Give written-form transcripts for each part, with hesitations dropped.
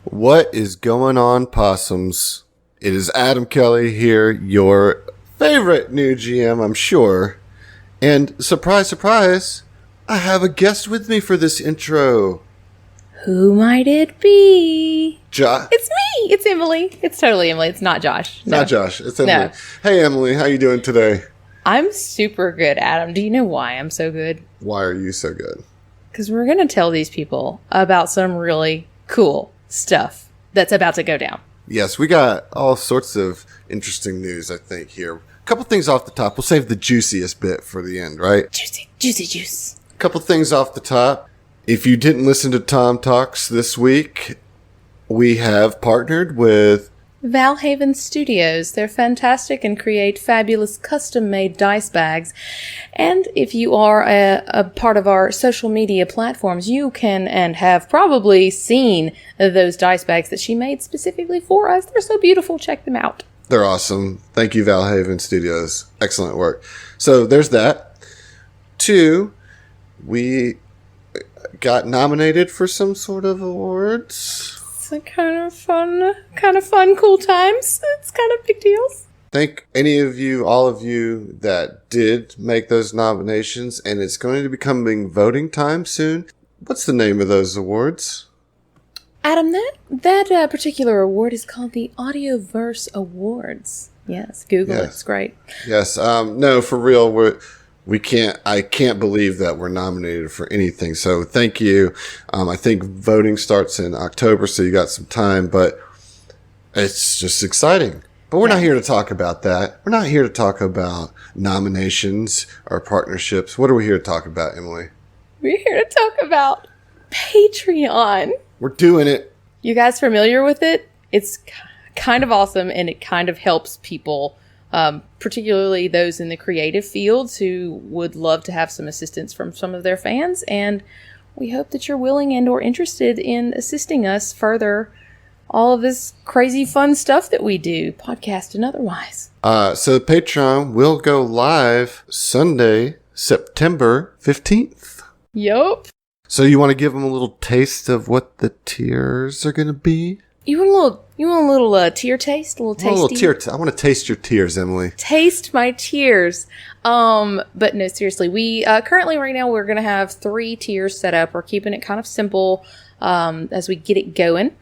What is going on, possums? It is Adam Kelly here, your favorite new GM, I'm sure. And surprise, surprise, I have a guest with me for this intro. Who might it be? Josh. It's me. It's Emily. It's totally Emily. It's not Josh. No. Not Josh. It's Emily. No. Hey, Emily. How you doing today? I'm super good, Adam. Do you know why I'm so good? Why are you so good? Because we're going to tell these people about some really cool stuff that's about to go down. Yes, we got all sorts of interesting news, I think, here. A couple things off the top. We'll save the juiciest bit for the end, right? Juicy juice. A couple things off the top. If you didn't listen to Tom Talks this week, we have partnered with Valhaven Studios. They're fantastic and create fabulous custom-made dice bags. And if you are a part of our social media platforms, you can and have probably seen those dice bags that she made specifically for us. They're so beautiful. Check them out. They're awesome. Thank you, Valhaven Studios. Excellent work. So there's that. 2, we got nominated for some sort of awards. It's kind of fun, cool times. It's kind of big deals. Thank any of you, all of you that did make those nominations, and it's going to be coming voting time soon. What's the name of those awards? Adam, that particular award is called the Audioverse Awards. Yes, Google it. It's great. Yes, no, for real, I can't believe that we're nominated for anything. So thank you. I think voting starts in October, so you got some time, but it's just exciting. But we're not here to talk about that. We're not here to talk about nominations or partnerships. What are we here to talk about, Emily? We're here to talk about Patreon. We're doing it. You guys familiar with it? It's kind of awesome, and it kind of helps people, particularly those in the creative fields who would love to have some assistance from some of their fans. And we hope that you're willing and or interested in assisting us further all of this crazy fun stuff that we do, podcast and otherwise. So Patreon will go live Sunday, September 15th. Yup. So you want to give them a little taste of what the tiers are going to be? You want a little tear taste? A little tasty? A little tear I want to taste your tears, Emily. Taste my tears. But no, seriously, we currently right now we're going to have 3 tiers set up. We're keeping it kind of simple as we get it going.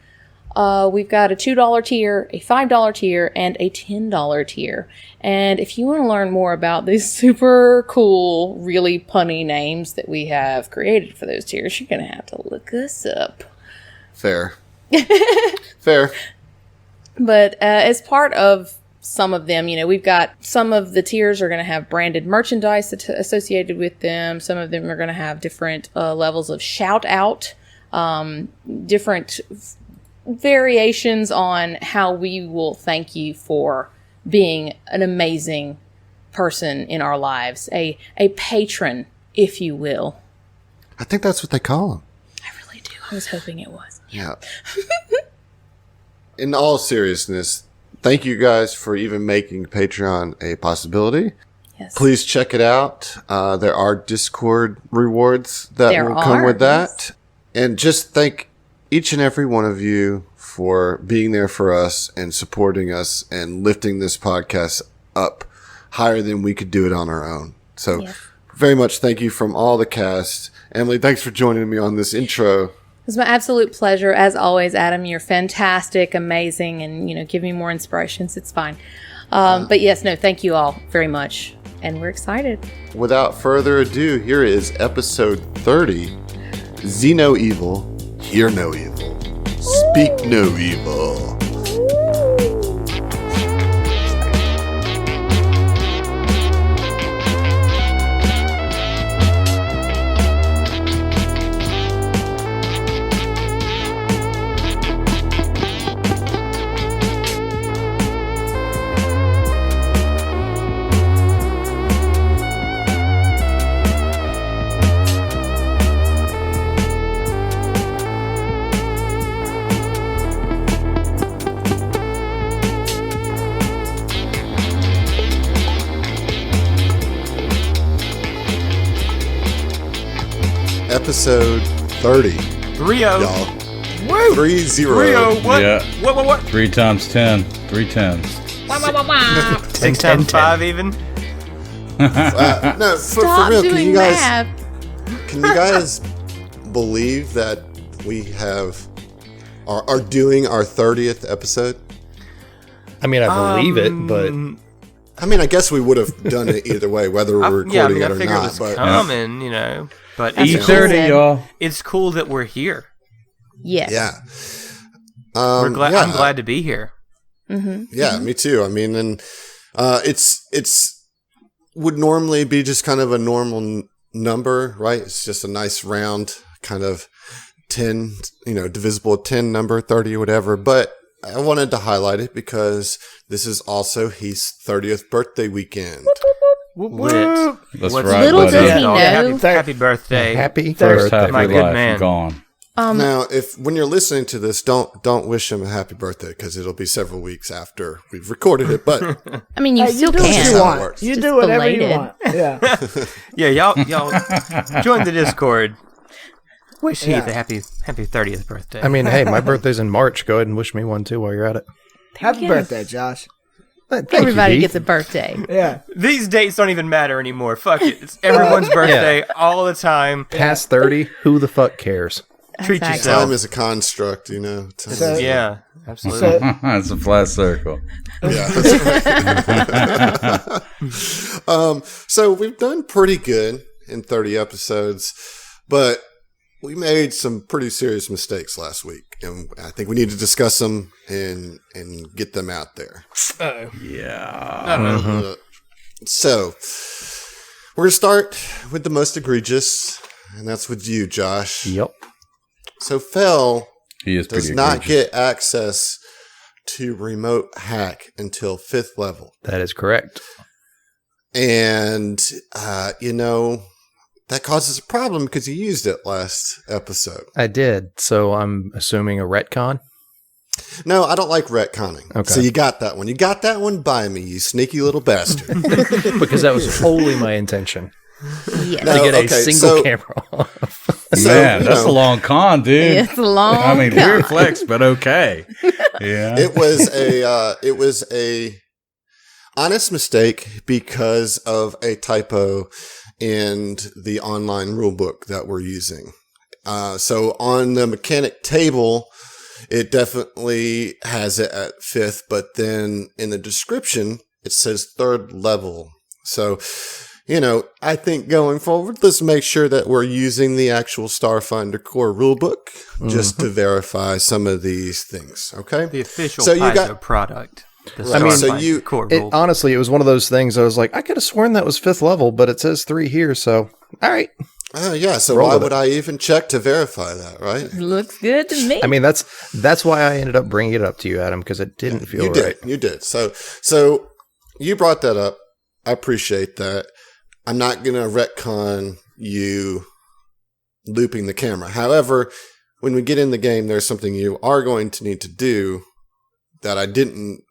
We've got a $2 tier, a $5 tier, and a $10 tier. And if you want to learn more about these super cool, really punny names that we have created for those tiers, you're going to have to look us up. Fair. Fair. But as part of some of them, we've got some of the tiers are going to have branded merchandise associated with them. Some of them are going to have different levels of shout out, different variations on how we will thank you for being an amazing person in our lives, a patron, if you will. I think that's what they call them. I really do. I was hoping it was. Yeah. In all seriousness, thank you guys for even making Patreon a possibility. Yes. Please check it out. There are Discord rewards that will come with that. And just thank each and every one of you for being there for us and supporting us and lifting this podcast up higher than we could do it on our own. So very much thank you from all the cast. Emily, thanks for joining me on this intro. It was my absolute pleasure. As always, Adam, you're fantastic, amazing, and, give me more inspirations. It's fine. But yes, no, thank you all very much. And we're excited. Without further ado, here is episode 30, Zeno Evil, Hear No Evil, Speak No Evil. Episode 30. 30. Y'all. Woo! 3-0. What? Yeah. What? 3 times 10. 3 tens. 10 times 5 even? No, for real, doing can you guys believe that we are doing our 30th episode? I mean, I believe it, but I mean, I guess we would have done it either way, whether we're recording it or I figured not. it was But coming, you know. But E30, y'all. It's cool that we're here. Yes. yeah, I'm glad to be here. Yeah, me too. I mean, and it's would normally be just kind of a normal number, right? It's just a nice round kind of 10, divisible 10 number, 30 or whatever. But I wanted to highlight it because this is also Heath's 30th birthday weekend. Lit. That's What's right, little buddy. does he know. Happy birthday. happy First half birthday. of My your good life man. gone. Now, when you're listening to this, don't wish him a happy birthday because it'll be several weeks after we've recorded it. But I mean, you still do what can. you That's how it want. works. You Just do whatever you belated. want. Yeah. Yeah, y'all join the Discord. Wish Heath a happy 30th birthday. I mean, hey, my birthday's in March. Go ahead and wish me one too while you're at it. Happy birthday, Josh. Thank you, Everybody Heath. gets a birthday. Yeah. These dates don't even matter anymore. Fuck it. It's everyone's birthday all the time. Past 30, who the fuck cares? Treat Exactly. yourself. time is a construct, Time So- is- Yeah, absolutely. So, It's a flat circle. Yeah. So we've done pretty good in 30 episodes, but we made some pretty serious mistakes last week, and I think we need to discuss them and get them out there. Yeah. So we're going to start with the most egregious, and that's with you, Josh. Yep. So Fel He is pretty does not egregious. get access to remote hack until 5th level. That is correct. And, that causes a problem because you used it last episode. I did. So I'm assuming a retcon. No, I don't like retconning. Okay. So you got that one. You got that one by me, you sneaky little bastard. Because that was wholly my intention. Yes. No, To get a okay, single so- camera off. Man, that's a long con, dude. It's long. I mean, weird flex, but okay. Yeah. It was a honest mistake because of a typo in the online rulebook that we're using. So on the mechanic table, it definitely has it at 5th, but then in the description, it says 3rd level. So, I think going forward, let's make sure that we're using the actual Starfinder core rulebook just to verify some of these things. Okay. The official So you Paizo got- product. The I mean, Starfinder so you- core It, rule. honestly, it was one of those things I was like, I could have sworn that was 5th level, but it says 3 here. So, all right. Yeah. So Roll why with would I even check to verify that? Right. Looks good to me. I mean, that's why I ended up bringing it up to you, Adam, because it didn't feel You right. did. You did. So you brought that up. I appreciate that. I'm not going to retcon you looping the camera. However, when we get in the game, there's something you are going to need to do that I didn't,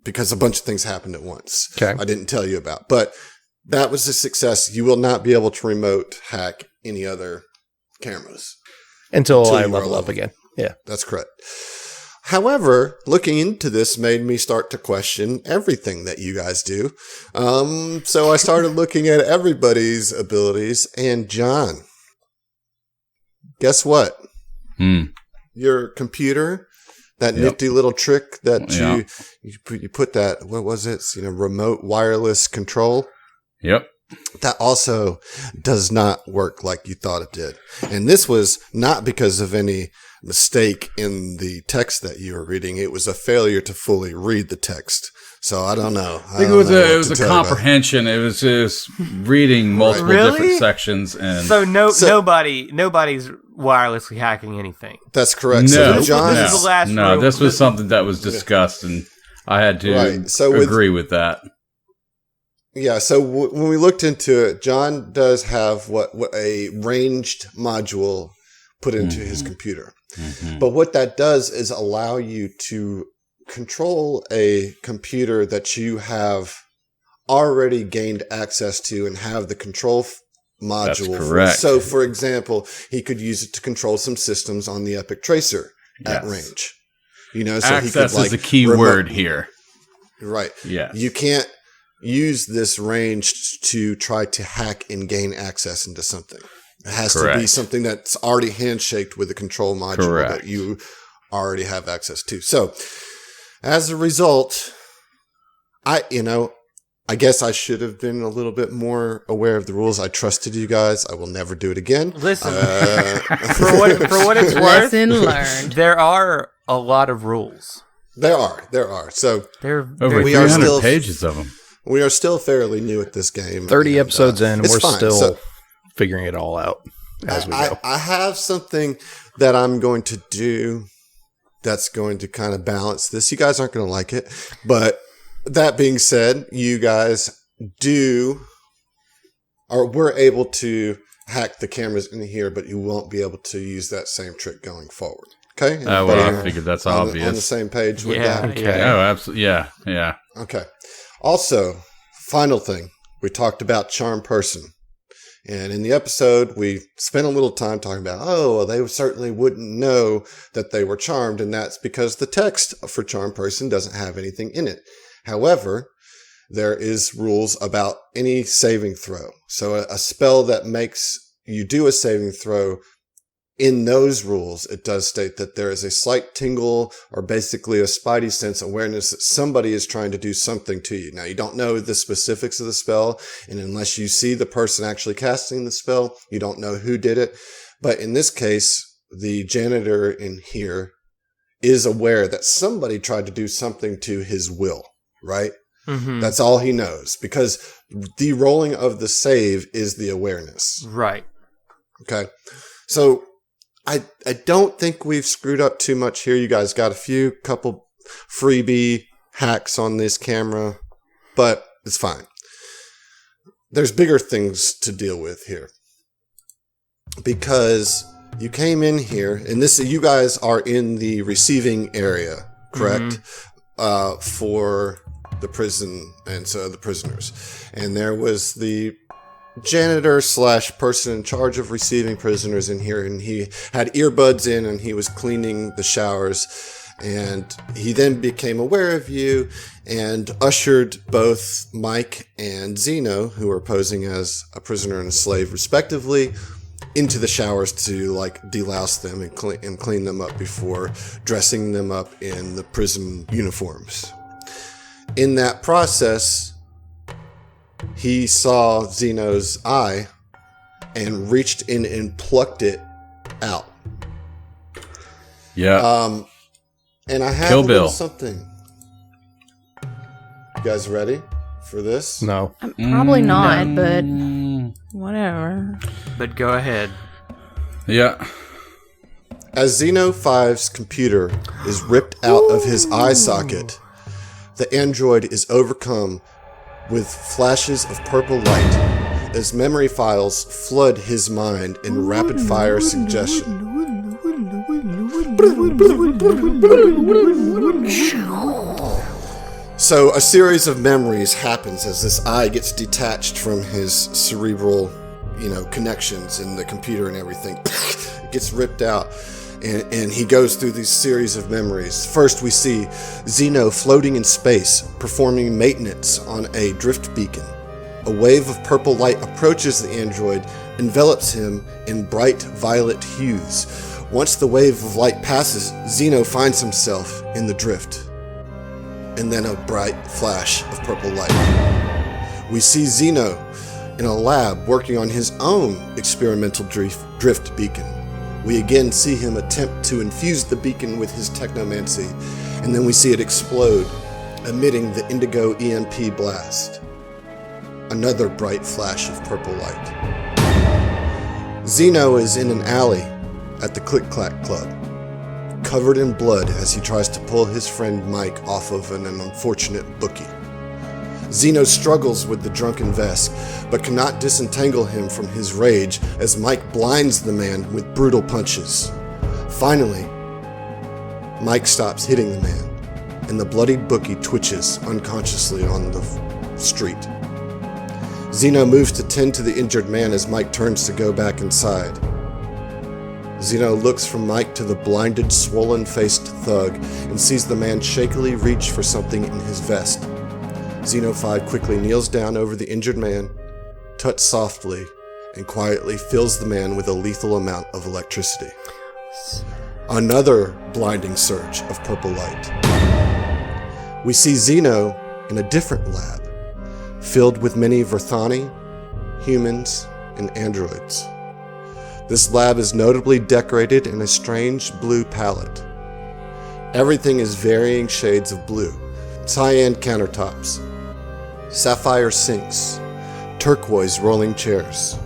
because a bunch of things happened at once. Okay. I didn't tell you about. But that was a success. You will not be able to remote hack any other cameras. Until Until I you are level up level. again. Yeah. That's correct. However, looking into this made me start to question everything that you guys do. So I started looking at everybody's abilities, and John, guess what? Your computer, that nifty little trick that you put that, what was it? Remote wireless control. Yep. That also does not work like you thought it did. And this was not because of any mistake in the text that you were reading. It was a failure to fully read the text. So I don't know. I think it was a comprehension. It was just reading multiple Really? different sections, and So nobody's wirelessly hacking anything. That's correct. no, So John this is the last no, rule. this was something that was discussed, and I had to Right. So agree with that. Yeah, so when we looked into it, John does have what a ranged module put into his computer. But what that does is allow you to control a computer that you have already gained access to and have the control module. That's correct. So, for example, he could use it to control some systems on the Epic Tracer. at range. So access he could, is the key word here. Right. Yeah. You can't use this range to try to hack and gain access into something. It has to be something that's already handshaked with a control module that you already have access to. So, as a result, I guess I should have been a little bit more aware of the rules. I trusted you guys. I will never do it again. Listen, for what it's worth, lesson learned. There are a lot of rules. There are. So They're over 300 pages of them. We are still fairly new at this game. 30 episodes in, we're fine. still figuring it all out as we go. I have something that I'm going to do that's going to kind of balance this. You guys aren't going to like it, but that being said, you guys we're able to hack the cameras in here, but you won't be able to use that same trick going forward. Okay? I figured that's obvious. On the same page with that? Okay. Oh, absolutely. Yeah. Okay. Also, final thing. We talked about charm person. And in the episode, we spent a little time talking about, they certainly wouldn't know that they were charmed, and that's because the text for charm person doesn't have anything in it. However, there is rules about any saving throw. So a spell that makes you do a saving throw, in those rules, it does state that there is a slight tingle or basically a spidey sense awareness that somebody is trying to do something to you. Now, you don't know the specifics of the spell, and unless you see the person actually casting the spell, you don't know who did it. But in this case, the janitor in here is aware that somebody tried to do something to his will, right? Mm-hmm. That's all he knows, because the rolling of the save is the awareness. Right. Okay. So I don't think we've screwed up too much here. You guys got a couple freebie hacks on this camera, but it's fine. There's bigger things to deal with here, because you came in here, and you guys are in the receiving area, correct? Mm-hmm. For the prison, and so the prisoners. And there was the janitor / person in charge of receiving prisoners in here, and he had earbuds in and he was cleaning the showers, and he then became aware of you and ushered both Mike and Zeno, who were posing as a prisoner and a slave respectively, into the showers to delouse them and clean them up before dressing them up in the prison uniforms. In that process, he saw Zeno's eye and reached in and plucked it out. Yeah. And I have Kill a little Bill. Something. You guys ready for this? No. Probably not, but whatever. But go ahead. Yeah. As Zeno 5's computer is ripped out of his eye socket, the android is overcome with flashes of purple light as memory files flood his mind in rapid-fire suggestion. So a series of memories happens as this eye gets detached from his cerebral, connections in the computer and everything. It gets ripped out. And he goes through these series of memories. First, we see Zeno floating in space, performing maintenance on a drift beacon. A wave of purple light approaches the android, envelops him in bright violet hues. Once the wave of light passes, Zeno finds himself in the drift. And then a bright flash of purple light. We see Zeno in a lab working on his own experimental drift beacon. We again see him attempt to infuse the beacon with his technomancy, and then we see it explode, emitting the indigo EMP blast. Another bright flash of purple light. Zeno is in an alley at the Click Clack Club, covered in blood as he tries to pull his friend Mike off of an unfortunate bookie. Zeno struggles with the drunken Vesk, but cannot disentangle him from his rage as Mike blinds the man with brutal punches. Finally, Mike stops hitting the man, and the bloodied bookie twitches unconsciously on the street. Zeno moves to tend to the injured man as Mike turns to go back inside. Zeno looks from Mike to the blinded, swollen-faced thug and sees the man shakily reach for something in his vest. Zeno 5 quickly kneels down over the injured man, touches softly, and quietly fills the man with a lethal amount of electricity. Another blinding surge of purple light. We see Zeno in a different lab, filled with many Verthani, humans, and androids. This lab is notably decorated in a strange blue palette. Everything is varying shades of blue. Cyan countertops, sapphire sinks, turquoise rolling chairs.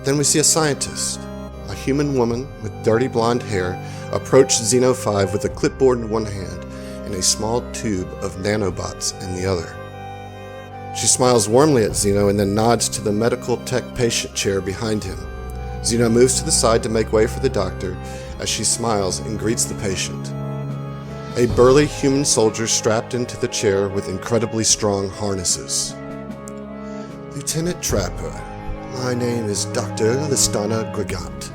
Then we see a scientist, a human woman with dirty blonde hair, approach Zeno 5 with a clipboard in one hand and a small tube of nanobots in the other. She smiles warmly at Zeno and then nods to the medical tech patient chair behind him. Zeno moves to the side to make way for the doctor as she smiles and greets the patient. A burly human soldier strapped into the chair with incredibly strong harnesses. Lieutenant Trapper, my name is Dr. Listana Gregant,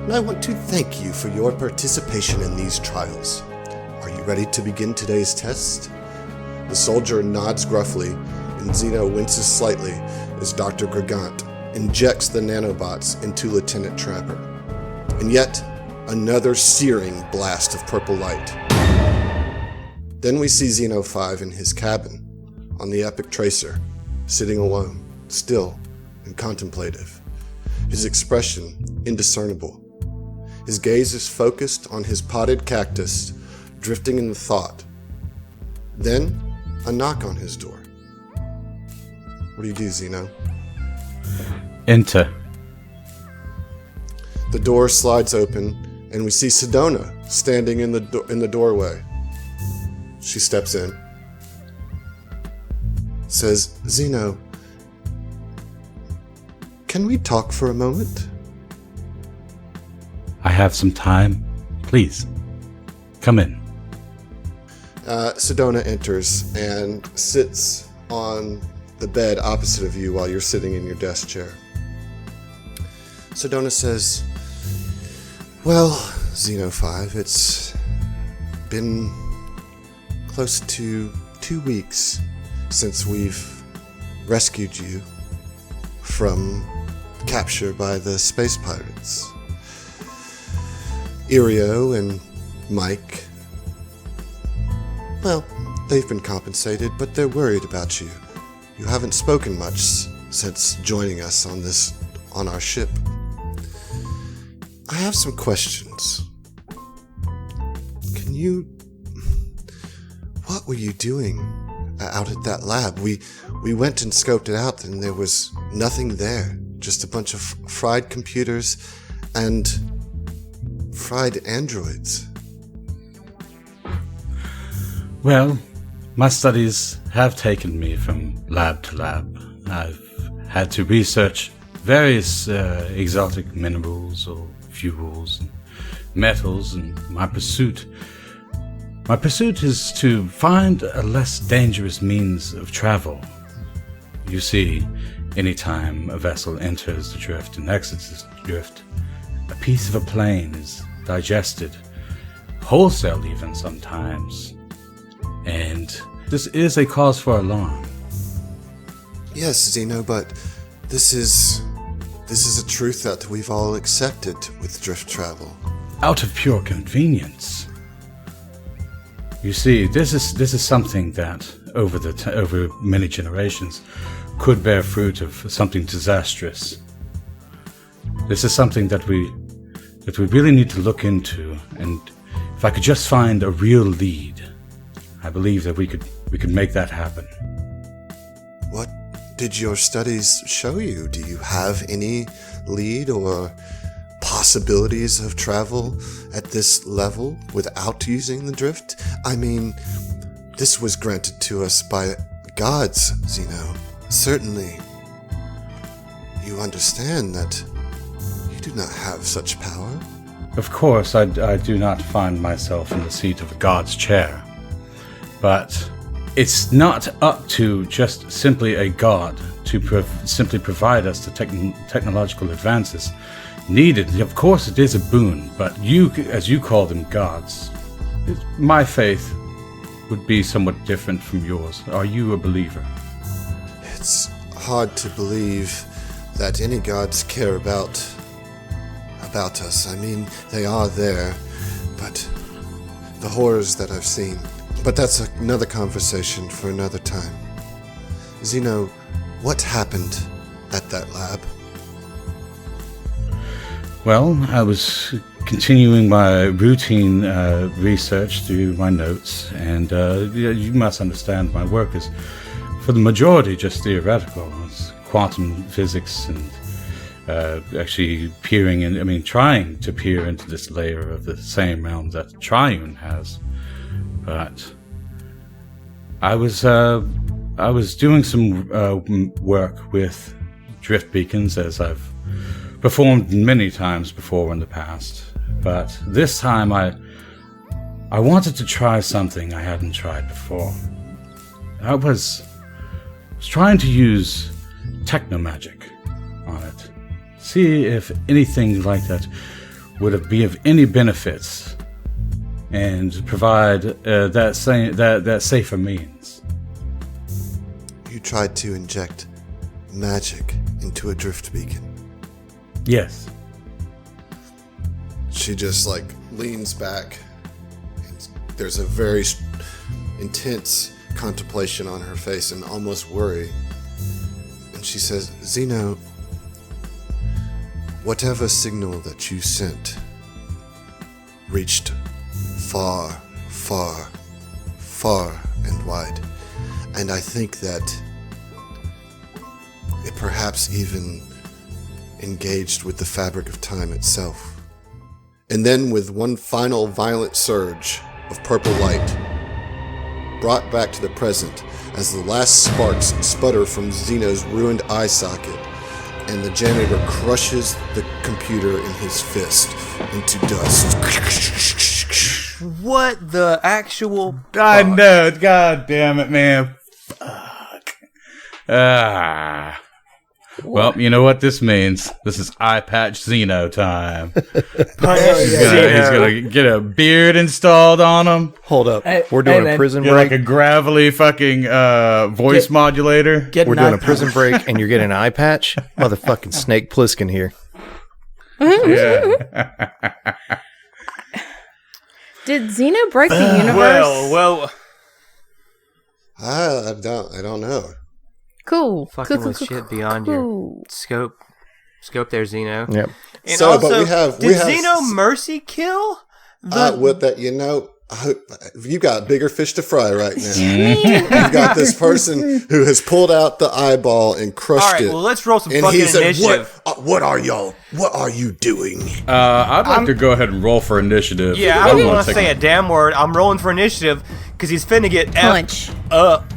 and I want to thank you for your participation in these trials. Are you ready to begin today's test? The soldier nods gruffly, and Zeno winces slightly as Dr. Gregant injects the nanobots into Lieutenant Trapper. And yet, another searing blast of purple light. Then we see Zeno 5 in his cabin, on the Epic Tracer, sitting alone, still and contemplative. His expression indiscernible. His gaze is focused on his potted cactus, drifting in thought. Then, a knock on his door. What do you do, Zeno? Enter. The door slides open, and we see Sedona standing in the doorway. She steps in. Says, Zeno, can we talk for a moment? I have some time. Please, come in. Sedona enters and sits on the bed opposite of you while you're sitting in your desk chair. Sedona says, well, Zeno 5, it's been close to 2 weeks since we've rescued you from capture by the space pirates. Irio and Mike, well, they've been compensated, but they're worried about you. You haven't spoken much since joining us on our ship. I have some questions. What were you doing out at that lab? We went and scoped it out and there was nothing there. Just a bunch of fried computers and fried androids. Well, my studies have taken me from lab to lab. I've had to research various exotic minerals or fuels and metals, and my pursuit is to find a less dangerous means of travel. You see, anytime a vessel enters the drift and exits the drift, a piece of a plane is digested, wholesale even sometimes, and this is a cause for alarm. Yes, Zeno, but this is a truth that we've all accepted with drift travel. Out of pure convenience. You see, this is something that over many generations could bear fruit of something disastrous. This is something that we really need to look into, and if I could just find a real lead, I believe that we could make that happen. What did your studies show you? Do you have any lead or possibilities of travel at this level without using the drift? I mean, this was granted to us by gods, Zeno. Certainly, you understand that you do not have such power. Of course, I do not find myself in the seat of a god's chair, but it's not up to just simply a god to simply provide us the technological advances needed. Of course, it is a boon, but you, as you call them, gods, my faith would be somewhat different from yours. Are you a believer? It's hard to believe that any gods care about us. I mean, they are there, but the horrors that I've seen. But that's another conversation for another time. Zeno, what happened at that lab? Well, I was continuing my routine research through my notes, and you must understand my work is, for the majority, just theoretical. It's quantum physics and actually trying to peer into this layer of the same realm that Triune has. But I was doing some work with drift beacons, as I've performed many times before in the past. But this time I wanted to try something I hadn't tried before. I was trying to use technomagic on it. See if anything like that would be of any benefits and provide that safer means. You tried to inject magic into a drift beacon. Yes. She just leans back, and there's a very intense contemplation on her face and almost worry. And she says, Zeno, whatever signal that you sent reached far, far, far and wide. And I think that it perhaps even engaged with the fabric of time itself. And then with one final violent surge of purple light, brought back to the present as the last sparks sputter from Zeno's ruined eye socket, and the janitor crushes the computer in his fist into dust. What the actual... I know, god damn it, man. Fuck. Well, you know what this means. This is eye patch Zeno time. He's gonna get a beard installed on him. Hold up. We're doing a prison Get break. like a gravelly fucking voice modulator. We're doing a prison break, and you're getting an eye patch? Motherfucking Snake Plissken here. Yeah. Did Zeno break the universe? Well. I don't know. Cool. Fucking cool, with shit beyond your scope there, Zeno. Yep. And So, also, but we have Zeno mercy kill? With that, you got bigger fish to fry right now. You got this person who has pulled out the eyeball and crushed it. Well, let's roll some and fucking he said, initiative. What are y'all? What are you doing? I'd like to go ahead and roll for initiative. Yeah, I don't want to say a damn word. I'm rolling for initiative because he's finna get punch up.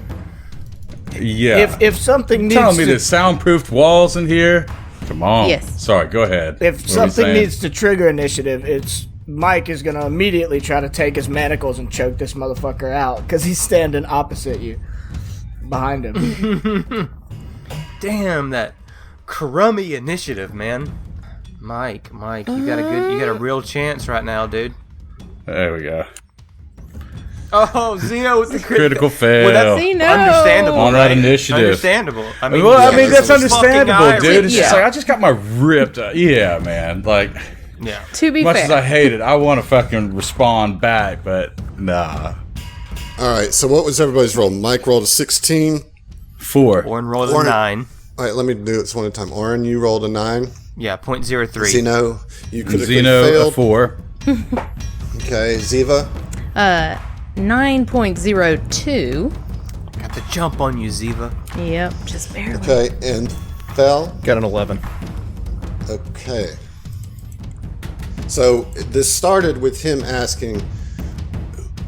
Yeah. If something needs telling me there's soundproofed walls in here? Come on. Yes. Sorry, go ahead. if something needs to trigger initiative, it's Mike is gonna immediately try to take his manacles and choke this motherfucker out because he's standing opposite you, behind him. Damn, that crummy initiative, man. Mike, you got a real chance right now, dude. There we go. Oh, Zeno with the Critical fail. Well, that's Zeno. understandable. On right? that initiative. Understandable. I mean, that's understandable, dude. It's Yeah. just like, I just got my ripped. Yeah, man. Like, yeah. To be much fair. as I hate it, I want to fucking respond back, but nah. All right. So what was everybody's roll? Mike rolled a 16. 4. Orin rolled a Orin- 9. All right. Let me do this one at a time. Oren, you rolled a 9. Yeah, 0.03. Zeno, you critically Zeno, a failed. 4. Okay. Ziva, 9.02. Got the jump on you, Ziva. Yep, just barely. okay, and Fel. Got an 11. Okay. So this started with him asking,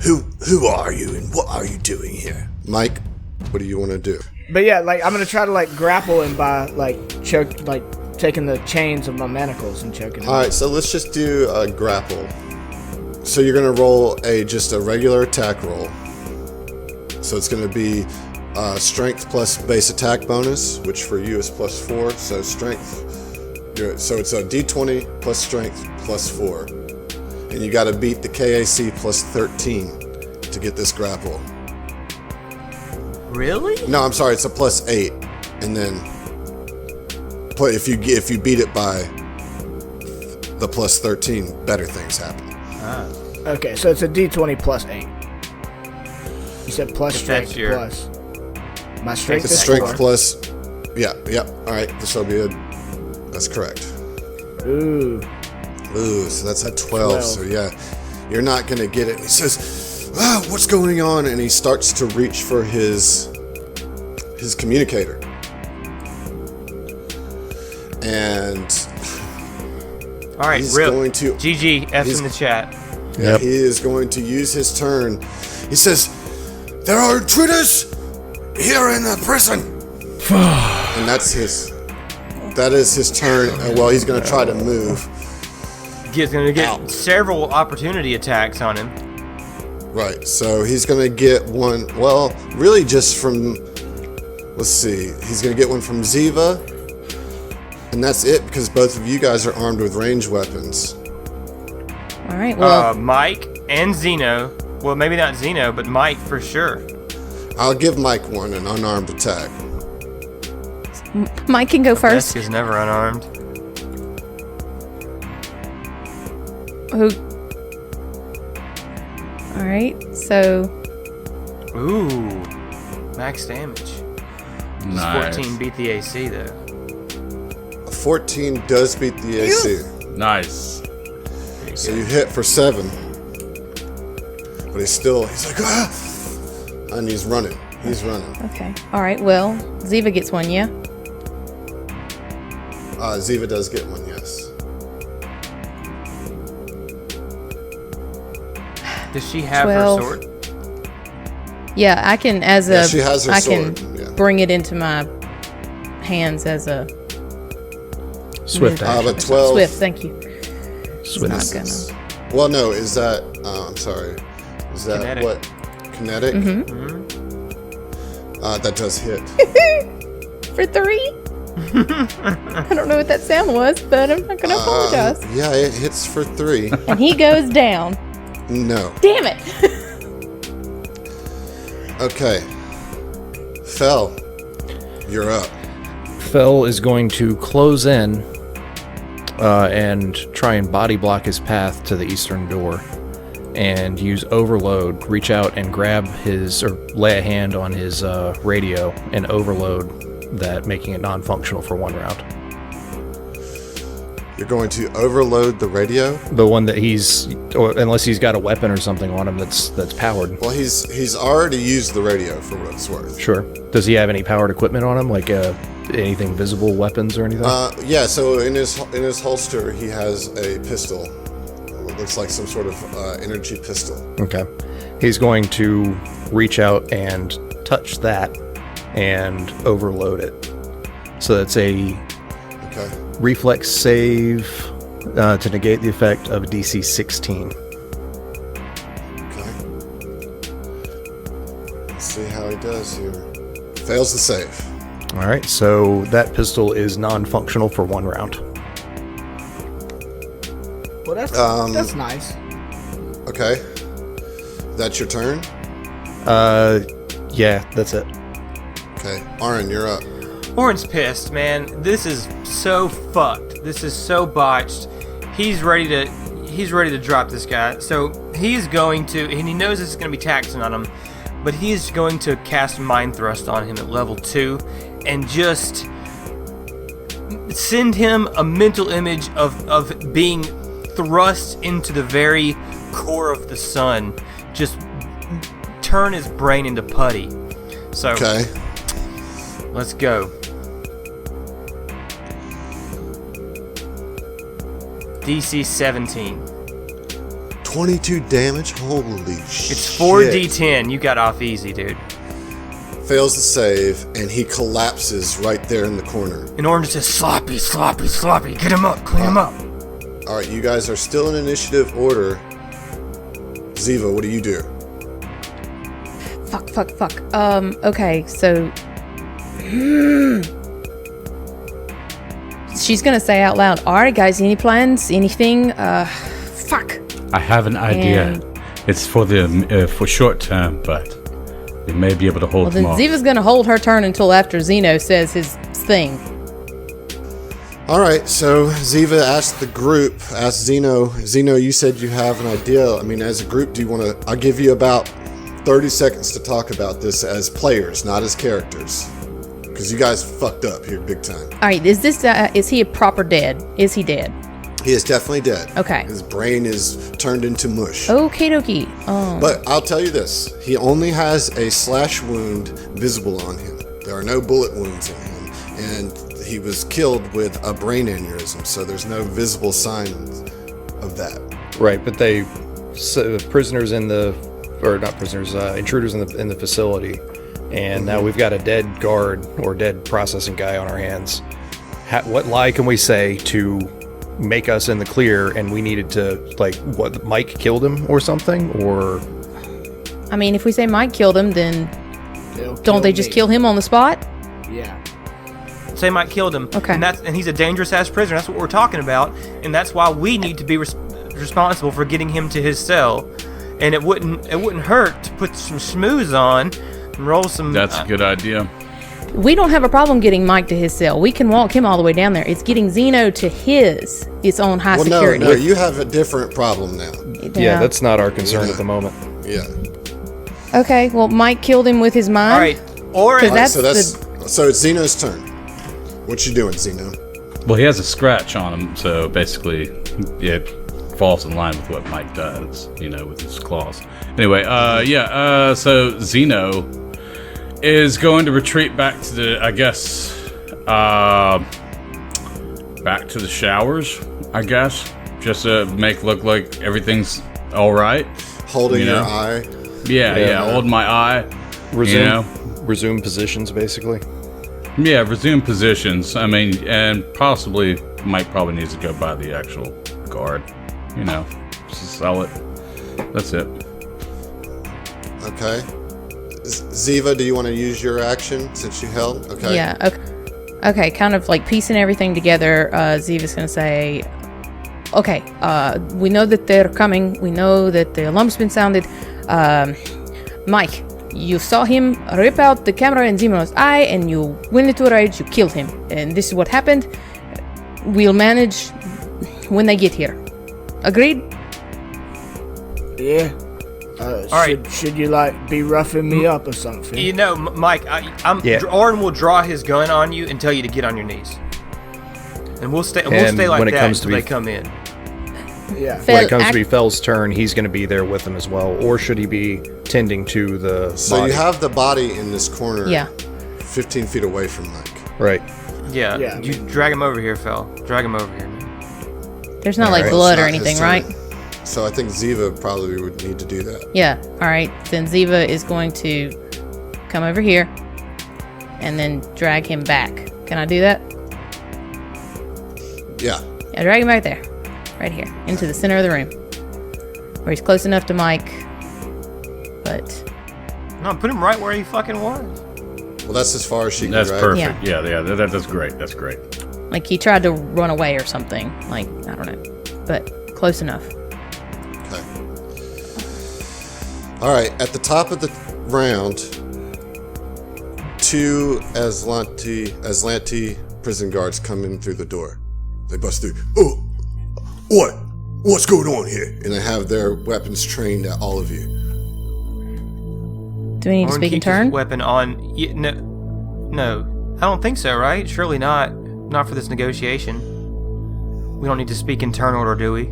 "Who are you and what are you doing here?" Mike, what do you want to do? But yeah, I'm gonna try to grapple him by taking the chains of my manacles and choking him. All right, so let's just do a grapple. So you're gonna roll just a regular attack roll. So it's gonna be strength plus base attack bonus, which for you is +4. So strength, do it. So it's a D20 plus strength plus 4. And you got to beat the KAC plus 13 to get this grapple. Really? No, I'm sorry. It's a plus 8. And then if you beat it by the plus 13, better things happen. Okay, so it's a D20 plus 8. You said plus strength your... plus. My strength is strength 4. plus. Yeah. All right. This will be that's correct. Ooh, so that's at 12. So yeah, you're not gonna get it. And he says, what's going on? And he starts to reach for his communicator. And all right, he's Rip. going to GG F in the chat. Yeah, he is going to use his turn. He says, "There are intruders here in the prison," and that is his turn. Well, he's going to try to move. He's going to get several opportunity attacks on him. Right, so he's going to get one. Well, really, just from. Let's see. He's going to get one from Ziva, and that's it because both of you guys are armed with ranged weapons. All right. Well, Mike and Zeno. Well, maybe not Zeno, but Mike for sure. I'll give Mike one, an unarmed attack. Mike can go first. Desk is never unarmed. Who? All right. So. Ooh, max damage. Nice. 14 beat the AC though. A 14 does beat the AC. Nice. So you hit for 7. But he's like, and he's running. Okay. All right. Well, Ziva gets one. Yeah. Ziva does get one, yes. Does she have 12. her sword? Yeah, I can she has her sword. Can bring it into my hands as a Swift action. But 12. Swift. Thank you. Swift. Well, no, is that... I'm sorry. Is that Kinetic. what? Kinetic? Mm-hmm. That does hit. For 3? I don't know what that sound was, but I'm not going to apologize. Yeah, it hits for 3. And he goes down. No. Damn it! Okay. Fel, you're up. Fel is going to close in and try and body block his path to the eastern door and use overload, reach out and grab or lay a hand on his radio and overload that, making it non-functional for 1 round. You're going to overload the radio? The one that unless he's got a weapon or something on him that's powered. Well, he's already used the radio for what it's worth. Sure. Does he have any powered equipment on him, like anything visible, weapons or anything? Yeah, so in his holster, he has a pistol. It looks like some sort of energy pistol. Okay. He's going to reach out and touch that and overload it. So that's a reflex save to negate the effect of DC 16. Okay. Let's see how he does here. Fails the save. All right, so that pistol is non-functional for 1 round. well, that's nice. Okay. That's your turn? Yeah, that's it. Okay. Aaron, you're up. Orin's pissed, man. This is so fucked. This is so botched. He's ready to drop this guy. So he's going to, and he knows this is going to be taxing on him, but he's going to cast Mind Thrust on him at level 2 and just send him a mental image of being thrust into the very core of the sun. Just turn his brain into putty. So, Okay. Let's go. DC 17. 22 damage? Holy shit. It's 4d10. You got off easy, dude. Fails the save, and he collapses right there in the corner. And Orange says, sloppy, sloppy, sloppy. Get him up, clean him up. Alright, you guys are still in initiative order. Ziva, what do you do? Fuck. she's gonna say out loud, all right, guys, any plans? Anything? Fuck. I have an idea. And- It's for for short term, but we may be able to hold them Then off. Ziva's gonna hold her turn until after Zeno says his thing. All right, so Ziva asked Zeno, you said you have an idea. I mean, as a group, do you want to, I'll give you about 30 seconds to talk about this as players, not as characters. Because you guys fucked up here big time. All right, is he a proper dead? Is he dead? He is definitely dead. Okay. His brain is turned into mush. Okie dokie. But I'll tell you this. He only has a slash wound visible on him. There are no bullet wounds on him. And he was killed with a brain aneurysm, so there's no visible signs of that. Right, but intruders in the facility, and now we've got a dead guard or dead processing guy on our hands. What lie can we say to make us in the clear? And we needed to, Mike killed him or something? Or I mean, if we say Mike killed him, then don't they just kill him on the spot? Yeah. Say Mike killed him. Okay. And he's a dangerous ass prisoner. That's what we're talking about, and that's why we need to be responsible for getting him to his cell. And it wouldn't hurt to put some schmooze on and roll some. That's a good idea. We don't have a problem getting Mike to his cell. We can walk him all the way down there. It's getting Zeno to his own high security. No, you have a different problem now. yeah, that's not our concern at the moment. Yeah. Okay, well, Mike killed him with his mind. All right. Or So it's Zeno's turn. What you doing, Zeno? Well, he has a scratch on him, so basically it falls in line with what Mike does, with his claws. Anyway, so Zeno is going to retreat back to back to the showers, I guess, just to make look like everything's all right. Holding your eye. Yeah, hold my eye. Resume positions, basically. Yeah, resume positions. I mean, and possibly Mike probably needs to go by the actual guard. Just sell it. That's it. Okay. Ziva, do you want to use your action since you held? Okay. Yeah, okay, kind of like piecing everything together. Ziva's going to say, okay, we know that they're coming. We know that the alarm's been sounded. Mike, you saw him rip out the camera in Zeno's eye, and you went into a rage, you killed him. And this is what happened. We'll manage when they get here. Agreed? Yeah. All right. Should you be roughing me up or something? Mike, Orin will draw his gun on you and tell you to get on your knees, and we'll stay like that until they come in. Yeah. When it comes to be Fell's turn, he's going to be there with him as well, or should he be tending to the So body? you have the body in this corner. Yeah. 15 feet away from Mike. Right. Yeah. You drag him over here, Fell. Drag him over here, man. There's not All right. blood It's or not his anything, turn. right? So I think Ziva probably would need to do that. Yeah. All right. Then Ziva is going to come over here and then drag him back. Can I do that? Yeah. Yeah, drag him right there. Right here. Into the center of the room. Where he's close enough to Mike. But... No, put him right where he fucking was. Well, that's as far as she can That's drag. perfect. Yeah, that's great. That's great. like he tried to run away or something. Like, I don't know. But close enough. Okay. All right. At the top of the round, 2 Aslanti prison guards come in through the door. They bust through. Oh, what? What's going on here? And they have their weapons trained at all of you. Do we need to speak in turn? Weapon on. No, I don't think so. Right? Surely not. Not for this negotiation. We don't need to speak in turn order, do we,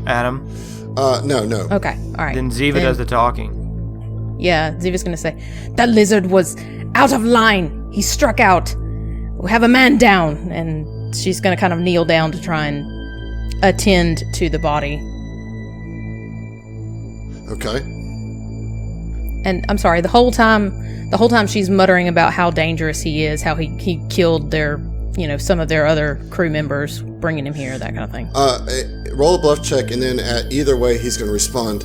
Adam? No. Okay, all right. Then Ziva does the talking. Yeah, Ziva's gonna say, that lizard was out of line. He struck out. We'll have a man down. And she's gonna kind of kneel down to try and attend to the body. Okay. And I'm sorry, the whole time she's muttering about how dangerous he is, how he killed their, some of their other crew members, bringing him here, that kind of thing. Roll a bluff check, and then either way, he's going to respond.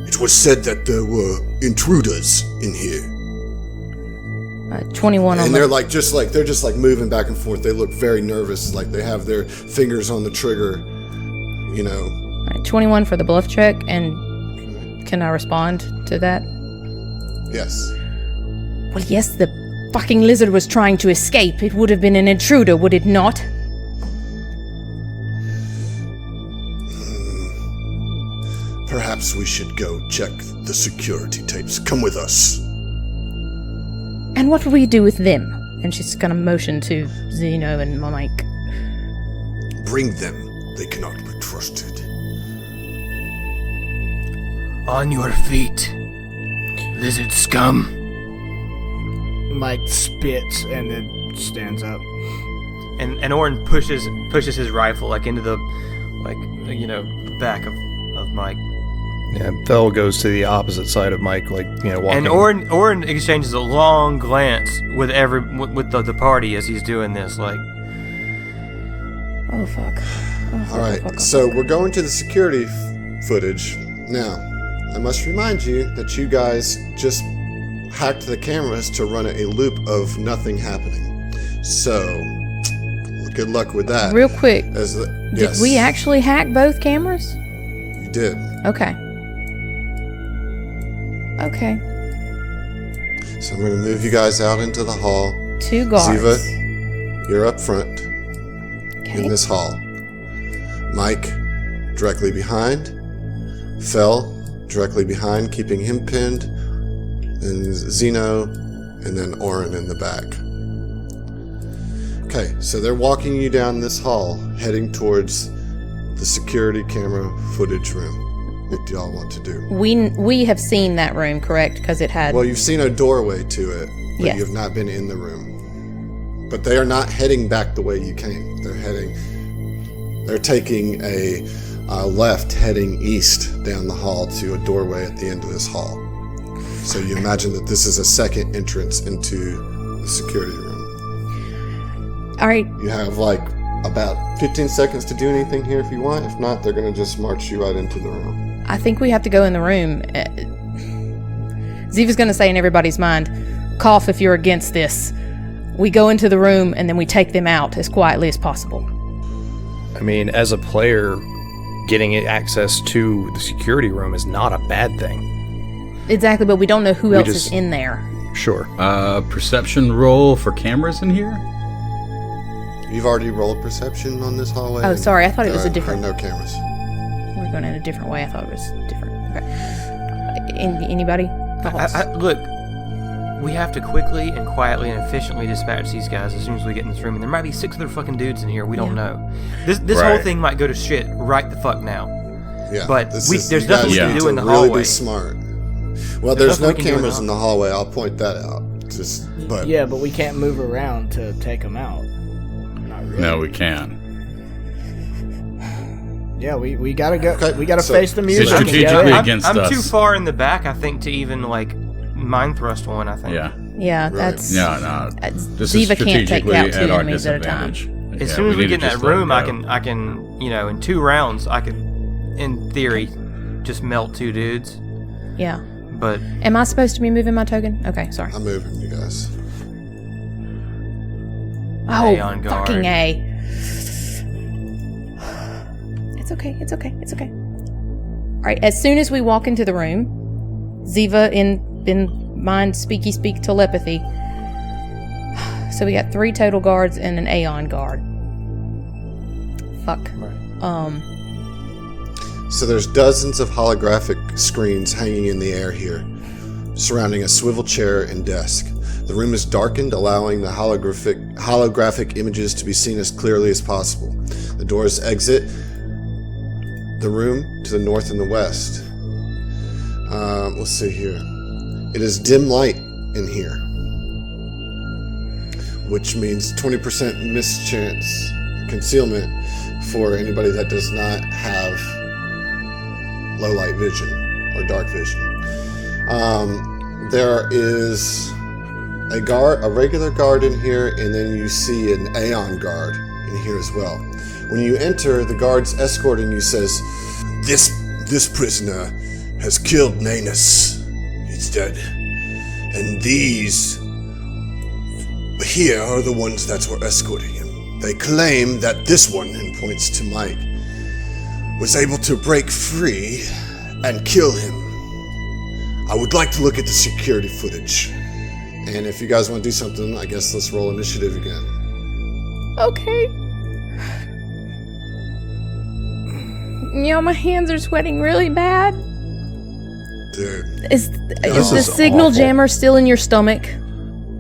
It was said that there were intruders in here. 21 on and they're just moving back and forth. They look very nervous, like they have their fingers on the trigger, you know. All right, 21 for the bluff check, and can I respond to that? Yes. Well, yes, the fucking lizard was trying to escape. It would have been an intruder, would it not? Perhaps we should go check the security tapes. Come with us. And what will we do with them? And she's gonna motion to Zeno and Mike. Bring them. They cannot be trusted. On your feet, lizard scum. Mike spits and then stands up. And Orin pushes his rifle into the back of Mike. Yeah, Thel goes to the opposite side of Mike, walking. And Orin exchanges a long glance with the party as he's doing this, like. Oh fuck! All right, so we're going to the security footage now. I must remind you that you guys just hacked the cameras to run a loop of nothing happening. So, good luck with that. Real quick, did we actually hack both cameras? You did. Okay. So I'm going to move you guys out into the hall. 2 guards. Ziva, you're up front Okay. in this hall. Mike, directly behind. Fel, directly behind, keeping him pinned. And Zeno, and then Orin in the back. Okay, so they're walking you down this hall, heading towards the security camera footage room. What do y'all want to do? We have seen that room, correct? Because it had... Well, you've seen a doorway to it, but Yes. you have not been in the room. But they are not heading back the way you came. They're taking a left, heading east down the hall to a doorway at the end of this hall. So you imagine that this is a second entrance into the security room. All right. You have about 15 seconds to do anything here if you want. If not, they're going to just march you right into the room. I think we have to go in the room. Ziva's going to say in everybody's mind, cough if you're against this. We go into the room and then we take them out as quietly as possible. I mean, as a player, getting access to the security room is not a bad thing. Exactly, but we don't know who else is in there. Sure. Perception roll for cameras in here? You've already rolled perception on this hallway. Oh, sorry, I thought it was a different... No cameras. We're going in a different way. I thought it was different. Okay. Anybody? Look, we have to quickly and quietly and efficiently dispatch these guys as soon as we get in this room. And there might be 6 other fucking dudes in here we don't know. This whole thing might go to shit right the fuck now. Yeah, but there's nothing we can do in the really hallway. Be smart. Well, there's no cameras in the hallway. I'll point that out. Yeah, but we can't move around to take them out. Not really. No, we can. Yeah, we gotta go. Okay, we gotta so- face the music. strategically Yeah. against I'm us. too far in the back, I think, to even mind thrust one. I think. Yeah. Yeah, Right. that's... No. This Ziva is can't take strategically out 2 at our enemies at a time. disadvantage. As Yeah, soon as we need get in to that just let room, it I go. can, in 2 rounds, I could, in theory, just melt 2 dudes. Yeah. But Am I supposed to be moving my token? Okay, sorry. I'm moving you guys. Oh, Aeon guard. fucking A. It's okay. All right, as soon as we walk into the room, Ziva in mind speak telepathy. So we got 3 total guards and an Aeon guard. Fuck. So there's dozens of holographic screens hanging in the air here, surrounding a swivel chair and desk. The room is darkened, allowing the holographic images to be seen as clearly as possible. The doors exit the room to the north and the west. Let's see here. It is dim light in here, which means 20% mischance concealment for anybody that does not have low light vision or dark vision. There is a regular guard in here, and then you see an Aeon guard in here as well. When you enter, the guard's escorting you says, This prisoner has killed Nanus. He's dead. And these here are the ones that were escorting him. They claim that this one, and points to Mike, was able to break free and kill him. I would like to look at the security footage. And if you guys want to do something, I guess let's roll initiative again. Okay. My hands are sweating really bad. Dude. Is the signal awful. jammer still in your stomach?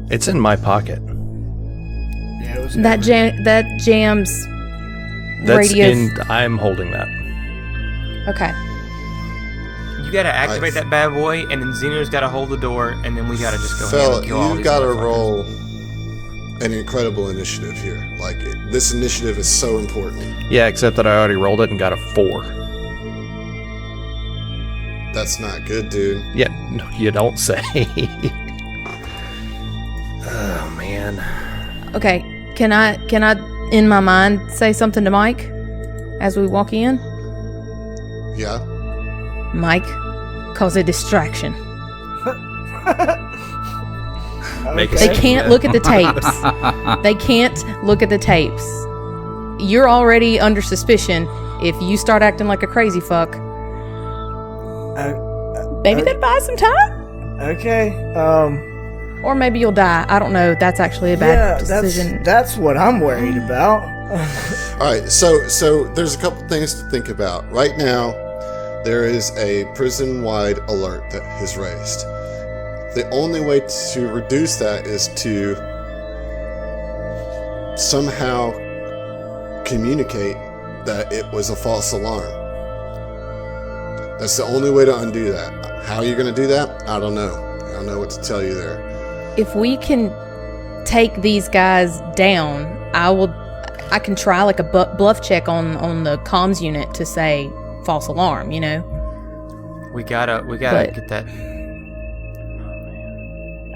It's in my pocket. Yeah, it was That jams That's radio. I'm holding that. Okay. You gotta activate that bad boy, and then Zeno's gotta hold the door, and then we gotta just go ahead Fel, and kill all you these gotta motherfuckers. roll an incredible initiative here. This initiative is so important. Yeah, except that I already rolled it and got a 4. That's not good, dude. Yeah, no, you don't say. Oh, man. Okay. Can I, in my mind, say something to Mike as we walk in? Yeah? Mike, cause a distraction. Make They can't look at the tapes. They can't look at the tapes. You're already under suspicion. If you start acting like a crazy fuck, maybe they'd buy some time. Okay. Or maybe you'll die. I don't know. That's actually a bad Yeah, decision. that's what I'm worried about. All right, so there's a couple things to think about. Right now, there is a prison-wide alert that is raised. The only way to reduce that is to somehow communicate that it was a false alarm. That's the only way to undo that. How are you going to do that? I don't know. I don't know what to tell you there. If we can take these guys down, I can try like a bluff check on the comms unit to say false alarm, We gotta But- get that.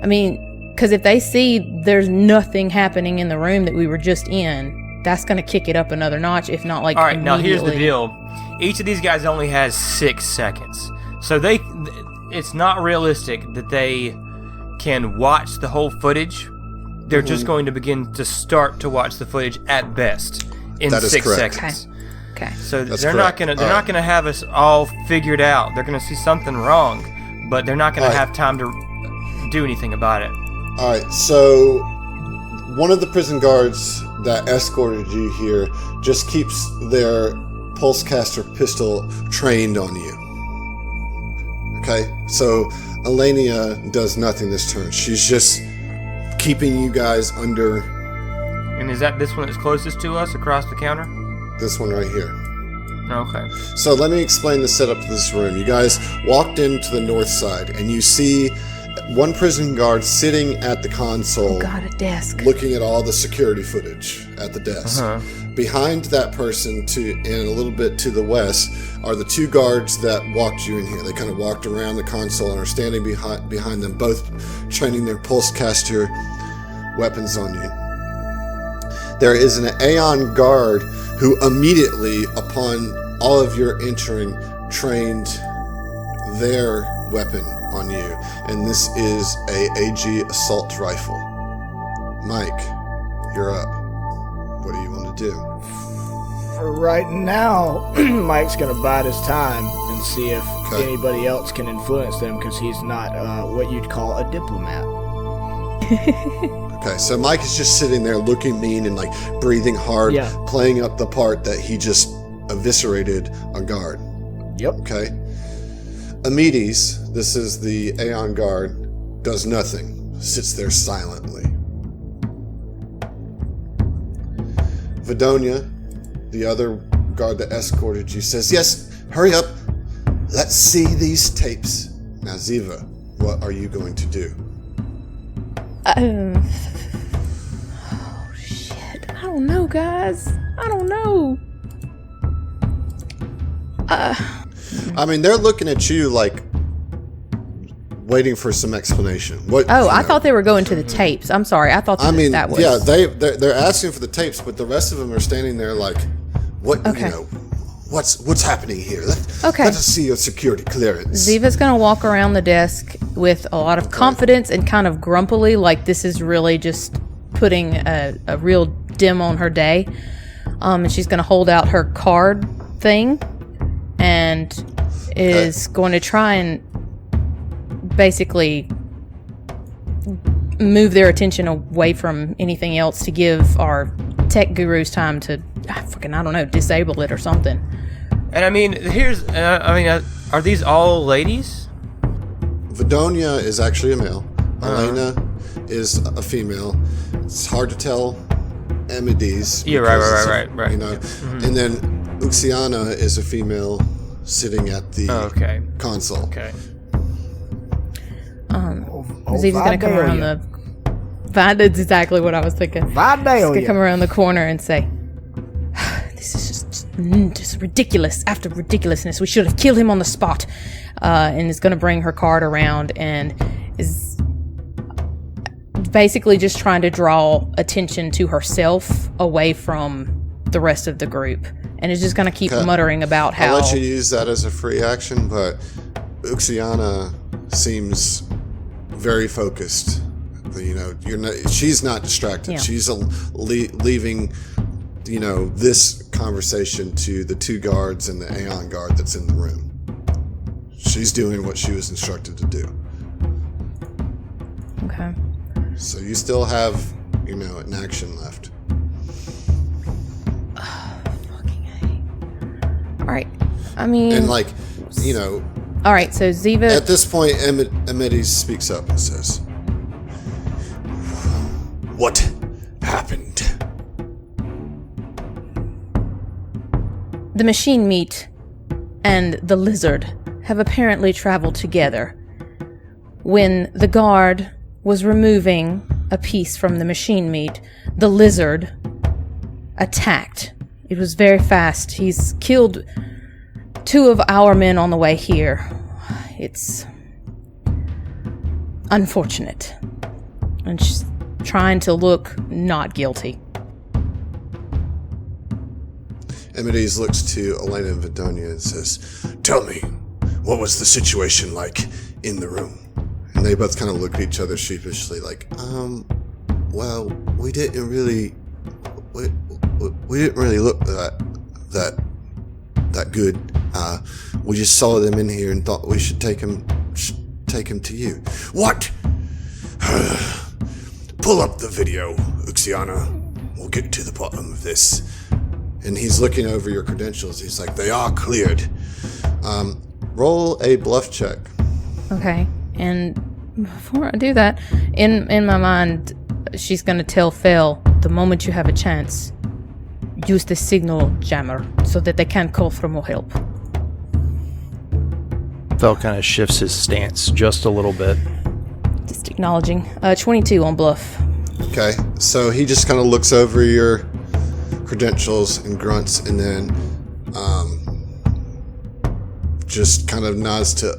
I mean, because if they see there's nothing happening in the room that we were just in, that's going to kick it up another notch, if not like All right, now here's the immediately. deal. Each of these guys only has 6 seconds. So it's not realistic that they can watch the whole footage. They're just going to begin to start to watch the footage at best in That is 6 correct. seconds. Okay. So That's they're correct. not gonna have us all figured out. They're gonna see something wrong, but they're not gonna All right. have time to do anything about it. All right, so one of the prison guards that escorted you here just keeps their pulsecaster pistol trained on you. Okay, so Elenia does nothing this turn. She's just keeping you guys under And is that this one that's closest to us across the counter? this one right here. Okay. So let me explain the setup of this room. You guys walked into the north side, and you see one prison guard sitting at the console, Got a desk. looking at all the security footage at the desk. Behind that person, and a little bit to the west, are the 2 guards that walked you in here. They kind of walked around the console and are standing behind them, both training their pulsecaster weapons on you. There is an Aeon guard who immediately, upon all of your entering, trained their weapon on you, and this is a AG assault rifle. Mike, you're up. What do you want to do? For right now, Mike's gonna bide his time and see if Okay. anybody else can influence them, because he's not what you'd call a diplomat. Okay, so Mike is just sitting there looking mean and breathing hard, Yeah. playing up the part that he just eviscerated a guard. Yep. Okay. Amides, this is the Aeon guard, does nothing, sits there silently. Vidonia, the other guard that escorted you, says, "Yes, hurry up. Let's see these tapes." Now, Ziva, what are you going to do? Oh, shit. I don't know, guys. I don't know. I mean, they're looking at you waiting for some explanation. What? Oh, you I know. thought they were going to the tapes. I'm sorry. I thought I mean, that was... yeah, they're asking for the tapes, but the rest of them are standing there what? Okay. You know, what's happening here? Okay. Let us see your security clearance. Ziva's going to walk around the desk with a lot of confidence and kind of grumpily, like this is really just putting a real dim on her day. And she's going to hold out her card thing and is going to try and basically move their attention away from anything else to give our tech gurus time to, disable it or something. And I mean, are these all ladies? Vidonia is actually a male. Elena is a female. It's hard to tell Amides. Yeah, right. You know, and then Uxiana is a female sitting at the console. Okay. Ziva's gonna come around that's exactly what I was thinking. He's gonna come around the corner and say, "This is just ridiculous after ridiculousness. We should have killed him on the spot." And is gonna bring her card around and is basically just trying to draw attention to herself away from the rest of the group, and is just gonna keep muttering about how. I'll let you use that as a free action, but Uxiana seems very focused. You know, she's not distracted. Yeah. She's leaving, this conversation to the 2 guards and the Aeon guard that's in the room. She's doing what she was instructed to do. Okay. So you still have, an action left. Fucking A. All right. I mean. And All right, so Ziva. At this point, Amides speaks up and says, "What happened?" The machine meat and the lizard have apparently traveled together. When the guard was removing a piece from the machine meat, the lizard attacked. It was very fast. He's killed 2 of our men on the way here. It's unfortunate. And she's trying to look not guilty. Amides looks to Elena and Vidonia and says, "Tell me, what was the situation like in the room?" And they both kind of look at each other sheepishly, like, well, we didn't really look that good. We just saw them in here and thought we should take him to you. What? Pull up the video, Uxiana. We'll get to the bottom of this. And he's looking over your credentials. He's like, they are cleared. Roll a bluff check. Okay. And before I do that, in my mind, she's going to tell Fel, the moment you have a chance, use the signal jammer so that they can't call for more help. Fel kind of shifts his stance just a little bit. Just acknowledging. 22 on bluff. Okay. So he just kind of looks over your credentials and grunts, and then just kind of nods to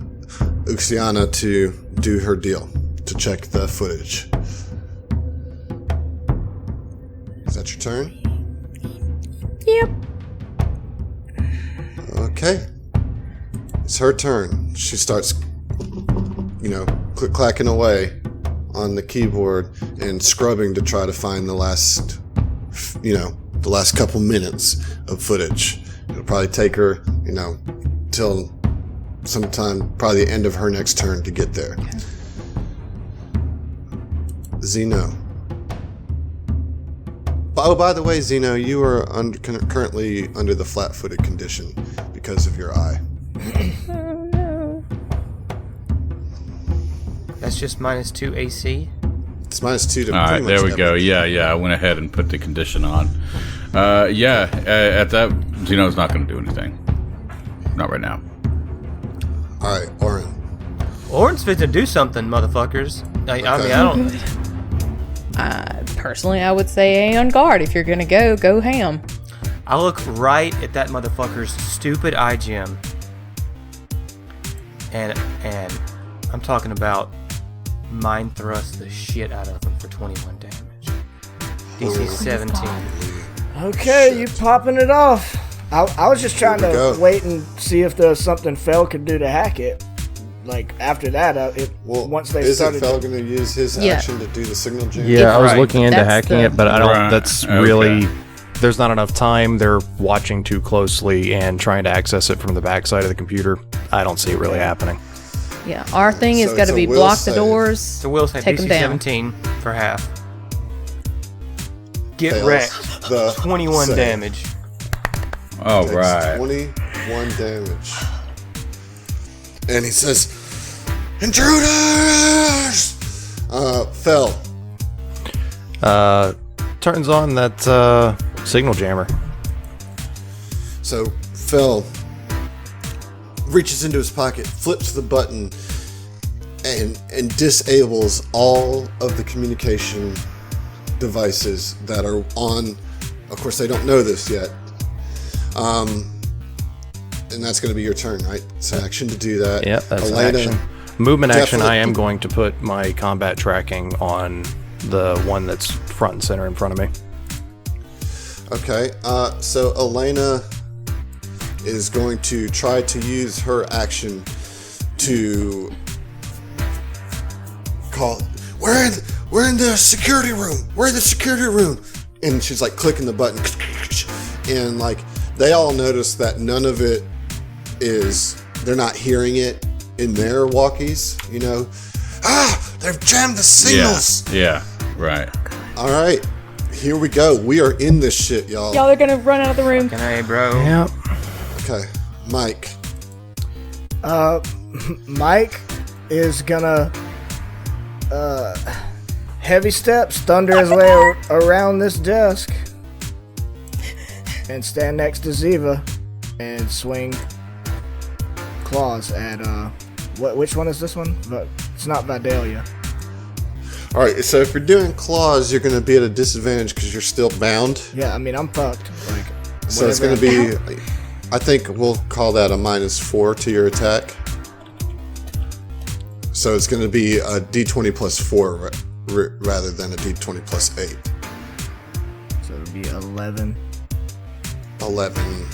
Uxiana to do her deal, to check the footage. Is that your turn? Yep. Okay. It's her turn. She starts, click-clacking away on the keyboard and scrubbing to try to find the last couple minutes of footage. It'll probably take her, till sometime, probably the end of her next turn to get there. Okay. Zeno. Oh, by the way, Zeno, you are currently under the flat-footed condition because of your eye. Oh, no. That's just -2 AC? It's -2 to all right, there we go. Yeah, I went ahead and put the condition on. At that, Zeno's not going to do anything. Not right now. All right, Oren. Oren's fit to do something, motherfuckers. I don't... Personally, I would say Aeon guard. If you're going to go ham. I look right at that motherfucker's stupid eye gem. And I'm talking about mind thrust the shit out of him for 21 damage. DC 17. Okay, you popping it off. I was just trying to wait and see if there was something Fel could do to hack it. like after that, once they started. Isn't Fel going to use his action to do the signal jam? Yeah, I was looking into That's hacking it, but I don't. Right, That's okay. really. There's not enough time. They're watching too closely and trying to access it from the backside of the computer. I don't see it really happening. Yeah, our thing has So got it's to a be will block save. the doors. So Will say Take 'em DC down. 17 for half. Get Fails wrecked. the 21 save. damage. All Takes right. 21 damage. And he says, "Intruders!" Fel. Turns on that signal jammer. So Fel reaches into his pocket, flips the button, and disables all of the communication devices that are on. Of course, they don't know this yet. And that's going to be your turn, right? It's an action to do that. Yep, that's an Elena, action. Movement action, I definitely- am going to put my combat tracking on the one that's front and center in front of me. Okay, so Elena is going to try to use her action to call. We're in the security room. We're in the security room, and she's like clicking the button, and like they all notice that none of it is. They're not hearing it in their walkies. You know, they've jammed the signals. Yeah, right. All right, here we go. We are in this shit, y'all. Y'all are gonna run out of the room. Hey, bro. Yep. Okay, Mike. Mike is gonna heavy steps, thunder his way around this desk, and stand next to Ziva and swing claws at which one is this one? But it's not Vidalia. All right, so if you're doing claws, you're going to be at a disadvantage because you're still bound. Yeah, I mean I'm fucked. Like, So it's going to be, I think we'll call that a -4 to your attack. So it's going to be a d20 plus 4 rather than a d20 plus 8. So it'll be 11. 11.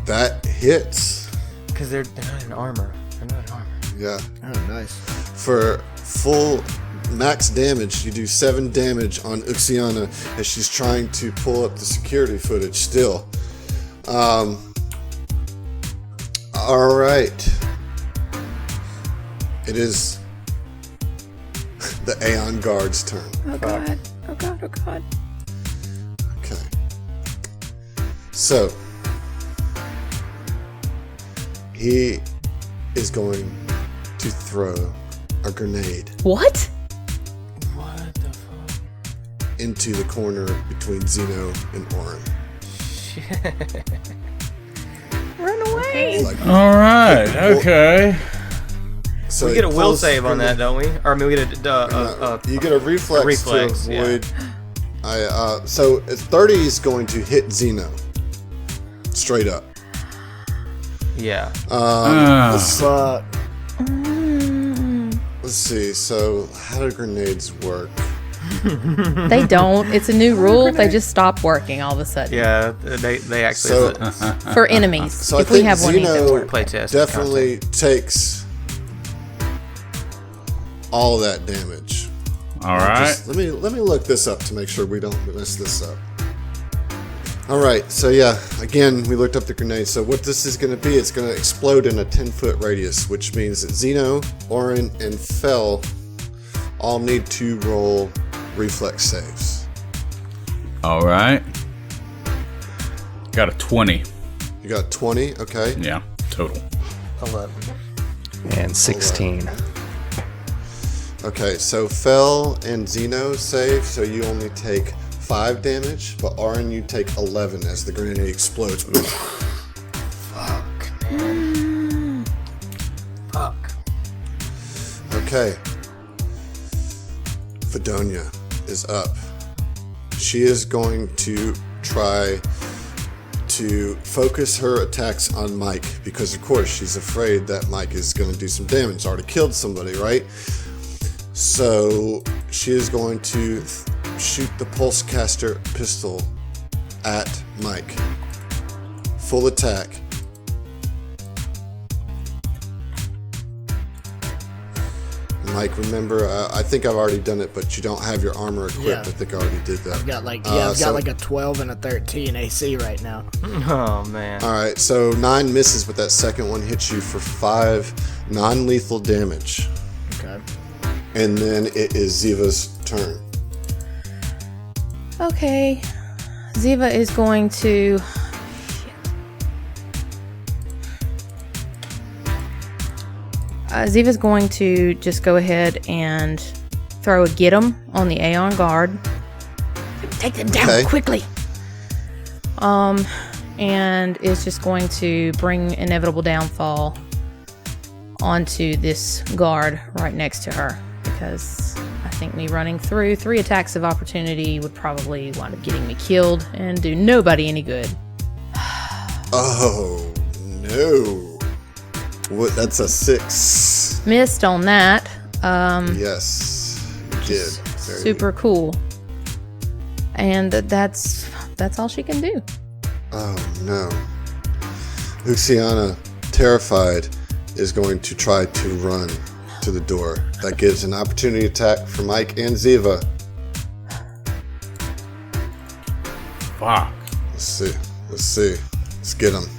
That hits. Because they're not in armor. They're not in armor. Yeah. Oh, nice. For full max damage, you do 7 damage on Uxiana as she's trying to pull up the security footage still. All right. It is the Aeon Guard's turn. Oh god. Oh god. Oh god. Okay. So, he is going to throw a grenade What? What the fuck? into the corner between Zeno and Orin. Run away. Like, All right. Okay. so We it get a will pulls save on grenade- that, don't we? Or I mean, we get a you get a reflex, reflex, to yeah. avoid. So 30 is going to hit Zeno. Straight up. yeah. Fuck. Let's see. So how do grenades work? They don't. It's a new rule. They just stop working all of a sudden. Yeah, they actually So- For enemies. So I if we think have one, it Zeno doesn't work. play test definitely takes all that damage. All right. Just let me look this up to make sure we don't mess this up. All right, so yeah, again, we looked up the grenade. So what this is going to be, it's going to explode in a 10-foot radius, which means that Zeno, Orin, and Fel all need to roll reflex saves. All right. Got a 20. You got 20, okay? Yeah, total. 11. And 16. Okay, so Fel and Zeno save, so you only take 5 damage, but Orin, you take 11 as the grenade explodes. Fuck, man. Fuck. Okay. Fedonia is up. She is going to try to focus her attacks on Mike because, of course, she's afraid that Mike is going to do some damage. Already killed somebody, right? So she is going to shoot the Pulsecaster pistol at Mike. Full attack. Mike, remember, I think I've already done it, but you don't have your armor equipped. Yeah. I think I already did that. I've got like a 12 and a 13 AC right now. Oh, man. All right, so 9 misses, but that second one hits you for 5 non-lethal damage. Okay. And then it is Ziva's turn. Okay. Ziva is going to... Ziva's going to just go ahead and throw a get 'em on the Aeon guard. Take them down quickly. And is just going to bring inevitable downfall onto this guard right next to her, because I think me running through 3 attacks of opportunity would probably wind up getting me killed and do nobody any good. Oh, no. What? That's a 6. Missed on that. Yes, you did. Super cool. And that's all she can do. Oh, no. Luciana, terrified, is going to try to run to the door. That gives an opportunity attack for Mike and Ziva. Fuck. Let's see. Let's get them.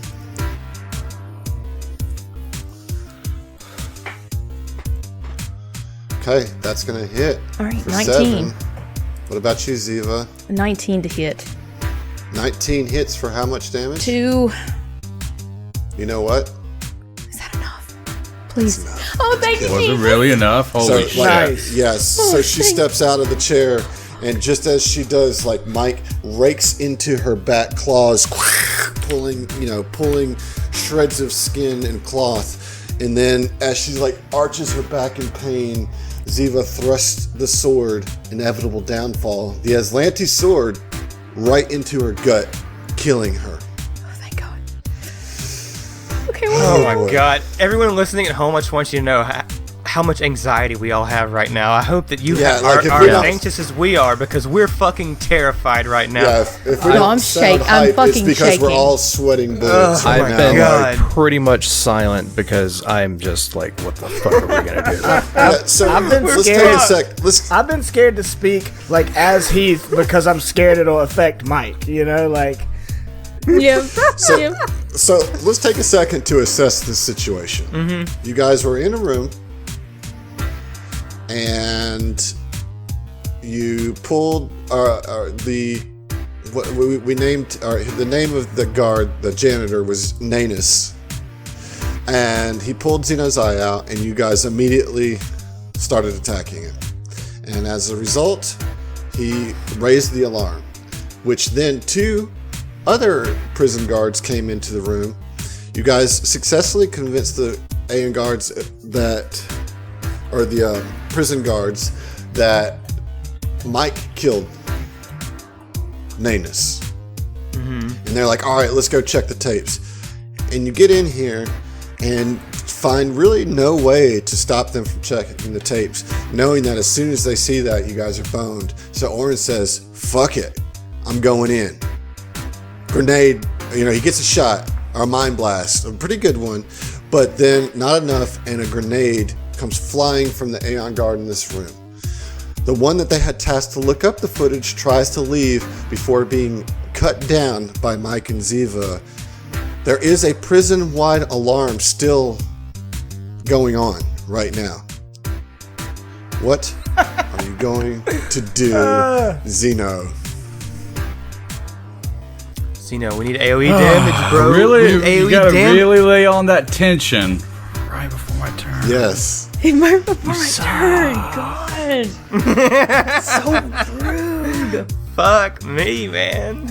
Okay, that's going to hit. All right, for 19. 7. What about you, Ziva? 19 to hit. 19 hits for how much damage? 2. You know what? Is that enough? Please. Enough. Oh, thank you. Was it really enough? Holy shit. Nice. Yes. So she steps out of the chair, and just as she does, like, Mike rakes into her back claws, pulling shreds of skin and cloth. And then as she like arches her back in pain, Ziva thrusts the sword, inevitable downfall, the Aslanti sword, right into her gut, killing her. Oh, thank God. Okay, Oh my God. Everyone listening at home, I just want you to know how much anxiety we all have right now. I hope that you are as anxious as we are, because we're fucking terrified right now. Yeah, if we don't sound hype, it's because we're all sweating bullets right I've now. been God. pretty much silent because I'm just like, what the fuck are we gonna do? So I've been let's scared. take a sec. I've been scared to speak like as Heath because I'm scared it'll affect Mike. You know, like Yeah. So let's take a second to assess this situation. Mm-hmm. You guys were in a room, and you pulled the name of the guard, the janitor, was Nanus, and he pulled Zeno's eye out, and you guys immediately started attacking him. And as a result, he raised the alarm, which then 2 other prison guards came into the room. You guys successfully convinced the Aeon guards the prison guards that Mike killed Nanus. Mm-hmm. And they're like, all right, let's go check the tapes. And you get in here and find really no way to stop them from checking the tapes, knowing that as soon as they see that, you guys are boned. So Oren says, fuck it, I'm going in. Grenade, he gets a shot, or a mind blast, a pretty good one, but then not enough, and a grenade comes flying from the Aeon guard in this room. The one that they had tasked to look up the footage tries to leave before being cut down by Mike and Ziva. There is a prison-wide alarm still going on right now. What are you going to do, Zeno? Zeno, we need AoE damage, bro. Really? We need AoE You gotta damage. really lay on that tension right before my turn. Yes. Right before my turn. God. So rude. Fuck me, man.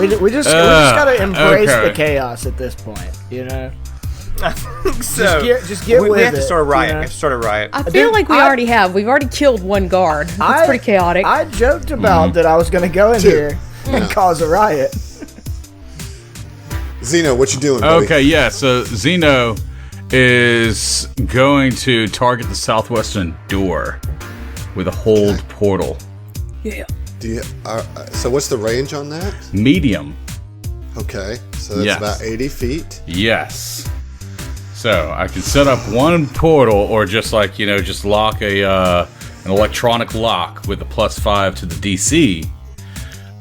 we just gotta embrace the chaos at this point. I think so. Just get with it. We have to start a riot. you know? We have to start a riot. I feel like we already have. We've already killed 1 guard. That's pretty chaotic. I joked about that I was gonna go in here and cause a riot. Zeno, what you doing, buddy? Okay, yeah, so Zeno is going to target the southwestern door with a hold portal. Yeah. So what's the range on that? Medium. Okay, so that's Yes. about 80 feet. Yes. So I can set up one portal, or just just lock an electronic lock with a +5 to the DC,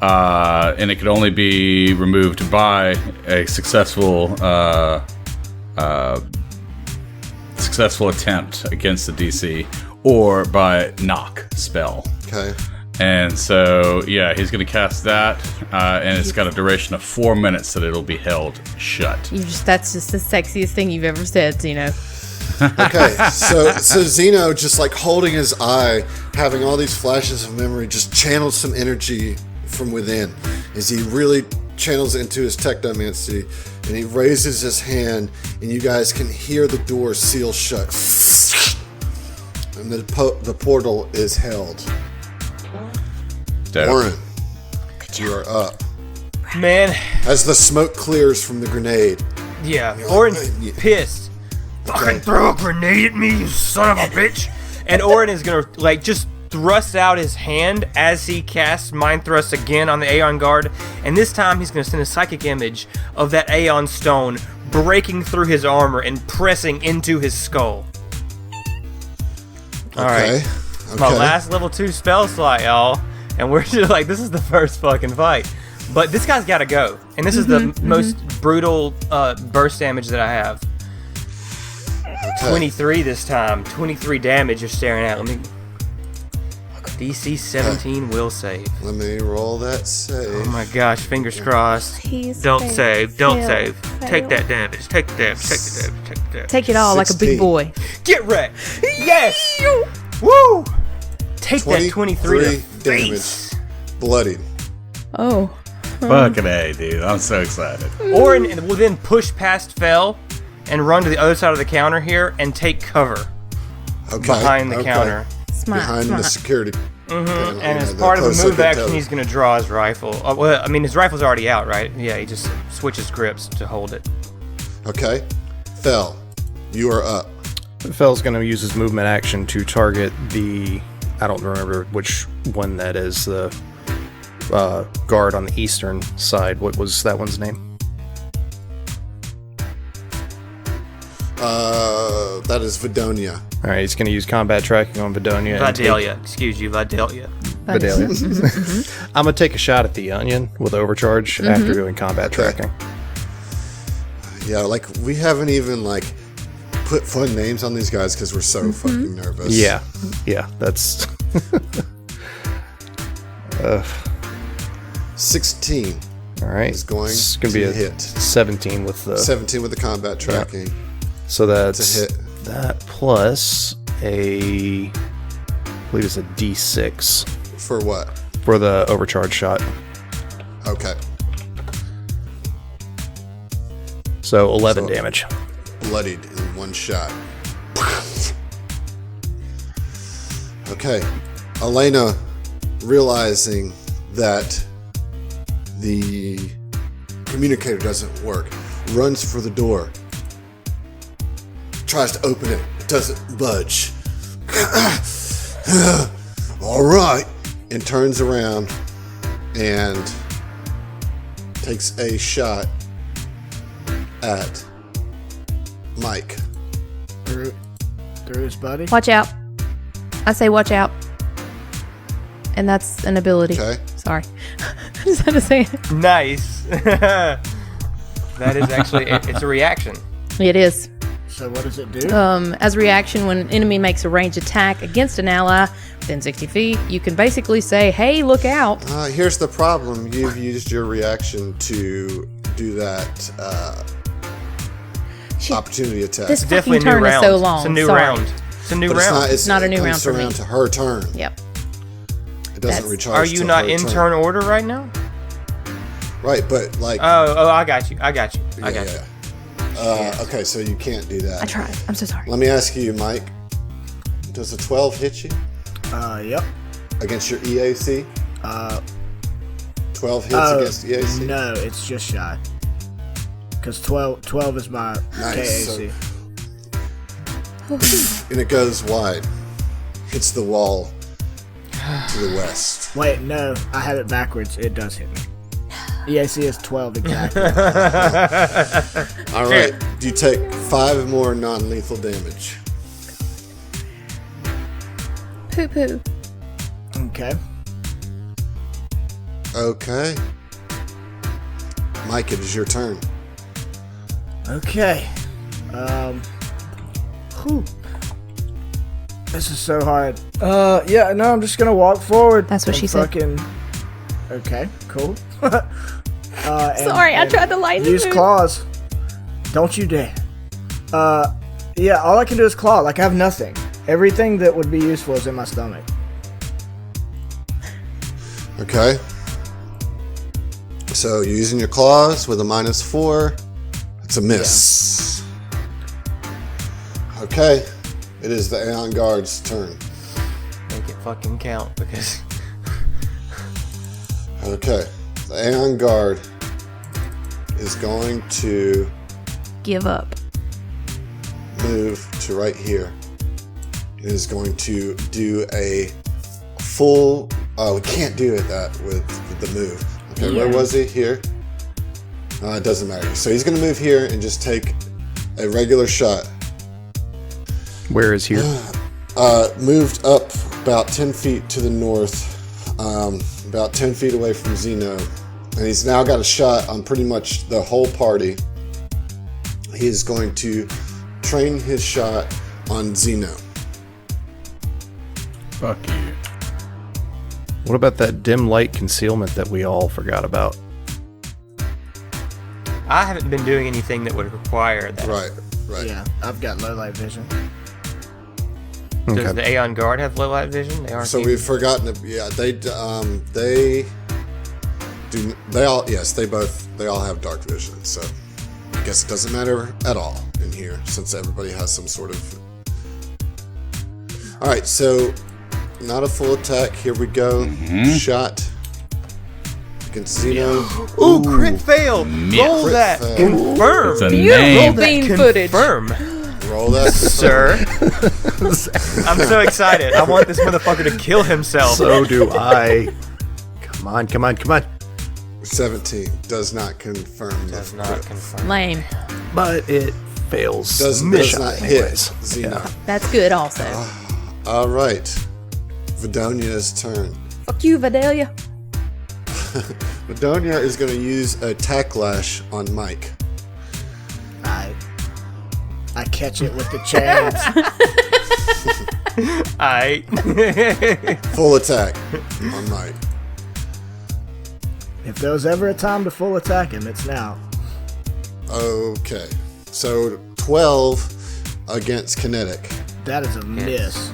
and it can only be removed by a successful attempt against the DC, or by knock spell. Okay. And so, yeah, he's going to cast that, and it's got a duration of 4 minutes that it'll be held shut. That's just the sexiest thing you've ever said, Zeno. Okay, so Zeno, just like holding his eye, having all these flashes of memory, just channels some energy from within as he really channels into his technomancy, and he raises his hand, and you guys can hear the door seal shut, and the portal is held. Dope. Oren, you are up. Man. As the smoke clears from the grenade. Yeah, Oren's pissed. Fucking throw a grenade at me, you son of a bitch! And Oren is gonna, just thrust out his hand as he casts Mind Thrust again on the Aeon Guard, and this time he's gonna send a psychic image of that Aeon Stone breaking through his armor and pressing into his skull. Alright. It's my last level 2 spell slot, y'all. And we're just this is the first fucking fight. But this guy's gotta go. And this is the most brutal burst damage that I have. Okay. 23 this time. 23 damage you're staring at. Let me... DC 17 will save. Let me roll that save. Oh my gosh, fingers crossed. Please don't save. Don't fail, save. fail. Take that damage. Take the damage. Take the damage. Take the damage. Take it all 16. like a big boy. Get wrecked. Yes. Woo. Take that 23 to face. Bloodied. Oh. Fucking A, dude. I'm so excited. Oren will then push past Fel and run to the other side of the counter here and take cover behind the counter. Behind the security. And as part of the move action, he's going to draw his rifle. Well, I mean, his rifle's already out, right? Yeah, he just switches grips to hold it. Okay. Fel, you are up. Fel's going to use his movement action to target the... I don't remember which one that is. The guard on the eastern side. What was that one's name? That is Vidonia. All right, he's going to use combat tracking on Vidonia. Vidalia. Excuse you, Vidalia. Vidalia. I'm going to take a shot at the onion with overcharge after doing combat tracking. Yeah, we haven't even, put fun names on these guys because we're so fucking nervous. Yeah, that's... 16. All right. Is going it's going to be a hit. 17 with the... 17 with the combat tracking. Yeah. So that's... a hit. That plus I believe it's a D6. For what? For the overcharge shot. Okay. So 11 damage. Bloodied in one shot. Okay. Elena, realizing that the communicator doesn't work, runs for the door. Tries to open it. It doesn't budge. All right. And turns around and takes a shot at Mike. Through his buddy? Watch out. I say watch out. And that's an ability. Okay. Sorry. I just had to say it. Nice. That is actually... It's a reaction. It is. So what does it do? As a reaction, when an enemy makes a ranged attack against an ally within 60 feet, you can basically say, hey, look out. Here's the problem. You've used your reaction to do that opportunity attack. This Definitely fucking a new turn round. is so long. It's a new Sorry. round. It's a new round. It's not a new round for me. It comes around to her turn. Yep. It doesn't recharge. Are you till not her in turn order right now? Right, but Oh, I got you. I got you. Okay, so you can't do that. I tried. I'm so sorry. Let me ask you, Mike. Does a 12 hit you? Yep. Against your EAC? 12 hits against EAC? No, it's just shy. Because 12 is my KAC. And it goes wide. Hits the wall to the west. Wait, no. I have it backwards. It does hit me. EAC is 12 exactly. All right. You take 5 more non-lethal damage. Poo poo. Okay. Okay. Mike, it is your turn. Okay. Whew. This is so hard. Yeah, no, I'm just gonna walk forward. That's what she said. Okay, cool. Sorry, I tried to lighten use the mood. claws. Don't you dare. Yeah, all I can do is claw. Like, I have nothing. Everything that would be useful is in my stomach. Okay. So you're using your claws with a -4. It's a miss. Yeah. Okay. It is the Aeon Guard's turn. Make it fucking count because. Okay. The Aeon Guard is going to Give up. move to right here. It is going to do a full. Oh, we can't do that with the move. Okay, where was he? Here. It doesn't matter. So he's going to move here and just take a regular shot. Where is here? Moved up about 10 feet to the north, about 10 feet away from Zeno. And he's now got a shot on pretty much the whole party. He's going to train his shot on Zeno. Fuck you. What about that dim light concealment that we all forgot about? I haven't been doing anything that would require that. Right. Yeah, I've got low light vision. Does the Aeon Guard have low light vision? They aren't. So we've forgotten. Yeah, they do. They all have dark vision. So I guess it doesn't matter at all in here since everybody has some sort of. All right, so not a full attack. Here we go. Shot against Zeno. Ooh, crit fail. Roll Crit that. fail. Confirm. It's a Beautiful name. bean footage. Confirm, Roll that, sir. I'm so excited. I want this motherfucker to kill himself. So do I. Come on. 17 does not confirm. Does not confirm. Lame. But it fails. Does not hit Zeno. That's good also. All right, Vidonia's turn. Fuck you, Vidalia. Vidonia is going to use a Tacklash on Mike. I catch it with the chains. Full attack on Mike. If there was ever a time to full attack him, it's now. Okay, so 12 against kinetic. That is a miss.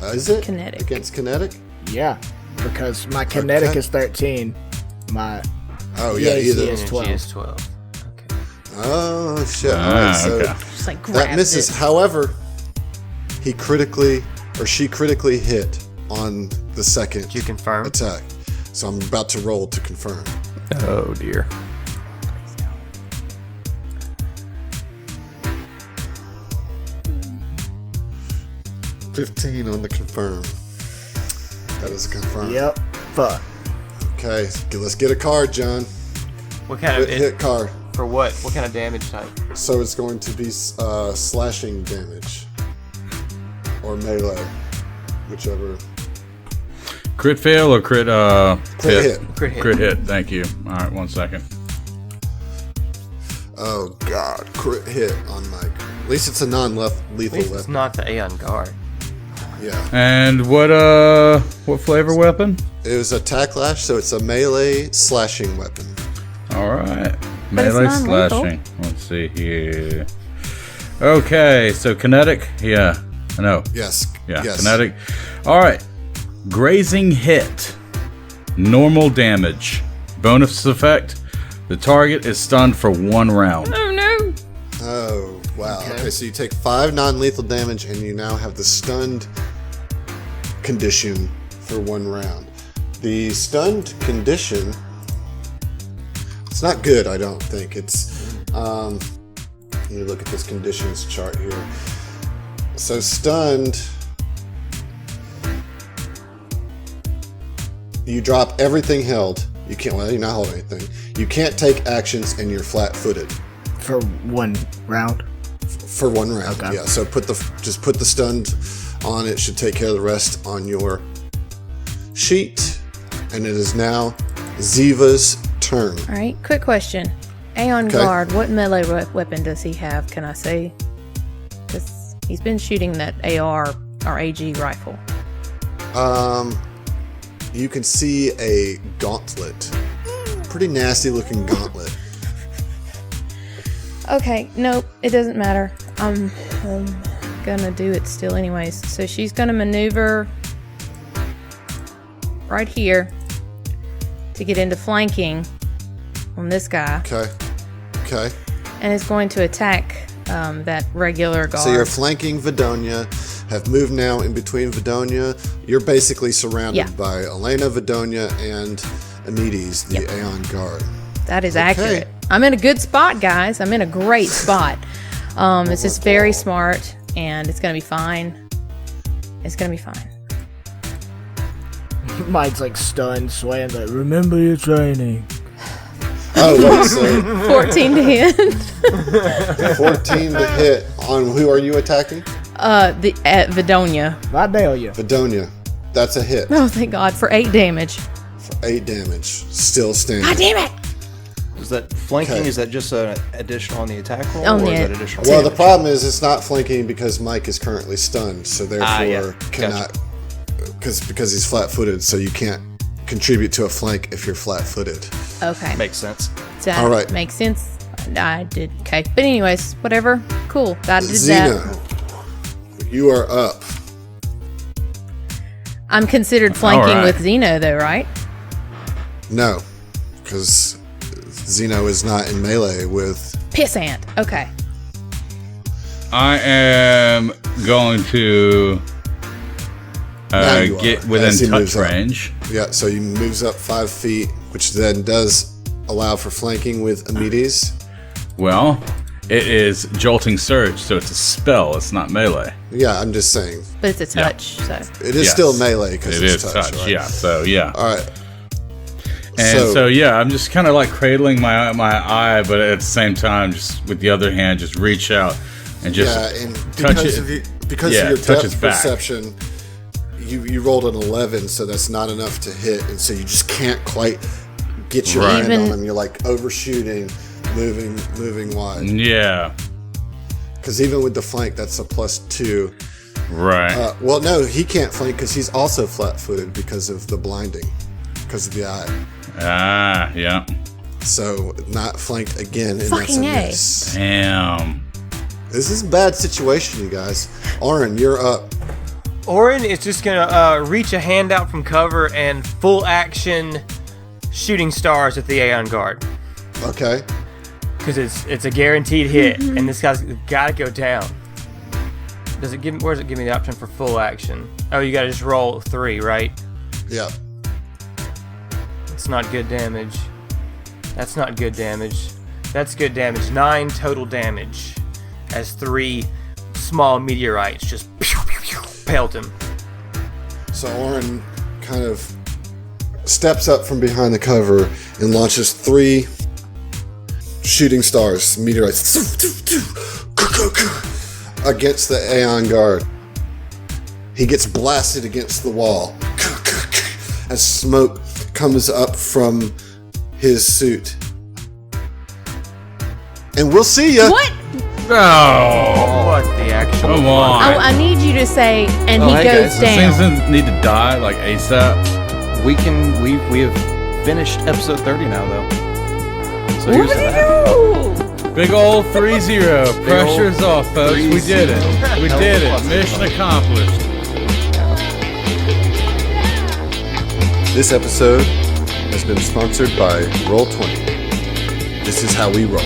Is it? Kinetic. Against kinetic? Yeah, because my kinetic Okay. is 13. My Oh, yeah, EAC either. is 12. She is 12. Okay. Oh, shit. All right, so okay. Just like that grabs misses. it. However, she critically hit on the second Did you confirm? attack. So I'm about to roll to confirm. Oh dear. $15 on the confirm. That is a confirm. Yep. Fuck. Okay, let's get a card, John. What kind of Hit card. for what? What kind of damage type? So it's going to be slashing damage or melee, whichever. Crit fail or crit Crit hit. Crit hit. Crit hit. Thank you. All right, 1 second. Oh God, crit hit on Mike. At least it's a non-lethal At least it's weapon. not the Aeon Guard. Yeah, And what flavor weapon? it was a Tacklash, so it's a melee slashing weapon. All right. But it's Melee non-lethal. slashing. Let's see here. Okay, so kinetic. Yeah. No. Yes. Yeah. Yes. Kinetic. All right. Grazing hit. Normal damage. Bonus effect. The target is stunned for 1 round. Oh no. Oh wow. Okay, so you take 5 non-lethal damage, and you now have the stunned condition for 1 round. The stunned condition. It's not good, I don't think. It's let me look at this conditions chart here. So stunned, you drop everything held You can't. Well, you're not holding anything. You can't take actions, and you're flat-footed For 1 round. for 1 round. Okay. Yeah. So just put the stunned on. It should take care of the rest on your sheet. And it is now Ziva's turn. All right, quick question. Aeon Okay. Guard, what melee weapon does he have? Can I say? Because he's been shooting that AR or AG rifle. You can see a gauntlet. Pretty nasty looking gauntlet. Okay, nope, it doesn't matter. I'm gonna do it still anyways. So she's gonna maneuver right here to get into flanking on this guy. Okay. And is going to attack that regular guard. So you're flanking Vidonia, have moved now in between Vidonia. You're basically surrounded by Elena, Vidonia, and Amides, the Aeon Guard. That is accurate. I'm in a good spot, guys. I'm in a great spot. It's just very smart, and it's going to be fine. It's going to be fine. Mike's like stunned, swaying, like, remember your training. Oh, wait, so 14 to hit. 14 to hit. On who are you attacking? Vidonia. Vidalia. Vidonia. That's a hit. Oh, thank God, for 8 damage. For 8 damage. Still standing. God damn it! Is that flanking? Okay. Is that just an additional on the attack roll? On or the is that additional? Well, the problem is it's not flanking because Mike is currently stunned, so therefore cannot, because he's flat-footed, so you can't contribute to a flank if you're flat-footed. Okay. Makes sense. That All right. makes sense. I did. Okay. But anyways, whatever. Cool. I did Zeno, that. you are up. I'm considered flanking All right. with Zeno, though, right? No, because Zeno is not in melee with... Pissant. Okay. I am going to Now you get are, within as he touch moves up. range. Yeah, so he moves up 5 feet, which then does allow for flanking with Amides. Well, it is Jolting Surge, so it's a spell. It's not melee. Yeah, I'm just saying. But it's a touch, so. It is Yes. still melee because It it's is touch, touch, right? yeah. So, yeah. All right. And so, yeah, I'm just kind of like cradling my eye, but at the same time, just with the other hand, just reach out and just yeah, and touch because it. Because Yeah, of your touch his depth back. perception, you rolled an 11, so that's not enough to hit, and so you just can't quite get your Right. hand on him. You're like overshooting, moving wide. Yeah, Because even with the flank, that's a +2. right. Well, no, he can't flank because he's also flat-footed because of the blinding, because of the eye. Yeah. So not flanked again, and Fucking A. that's a miss. Damn. This is a bad situation, you guys. Oren, you're up. Orin is just gonna reach a hand out from cover and full action shooting stars at the Aeon Guard Okay. because it's a guaranteed hit, and this guy's gotta go down. Does it give? Where does it give me the option for full action? Oh, you gotta just roll 3, right? Yeah. It's not good damage. That's not good damage. That's good damage. 9 total damage as 3 small meteorites just pelt him. So Oren kind of steps up from behind the cover and launches 3 shooting stars, meteorites, against the Aeon Guard. He gets blasted against the wall as smoke comes up from his suit. And we'll see ya. What? Oh, What the actual? come on. I need you to say, and Oh, he hey, goes guys, These things down. didn't need to die like ASAP. We have finished episode 30 now, though. So here's What that. did you do? Big old 3-0. Pressure's off, folks. We did it. We did it. Mission accomplished. This episode has been sponsored by Roll20. This is how we roll.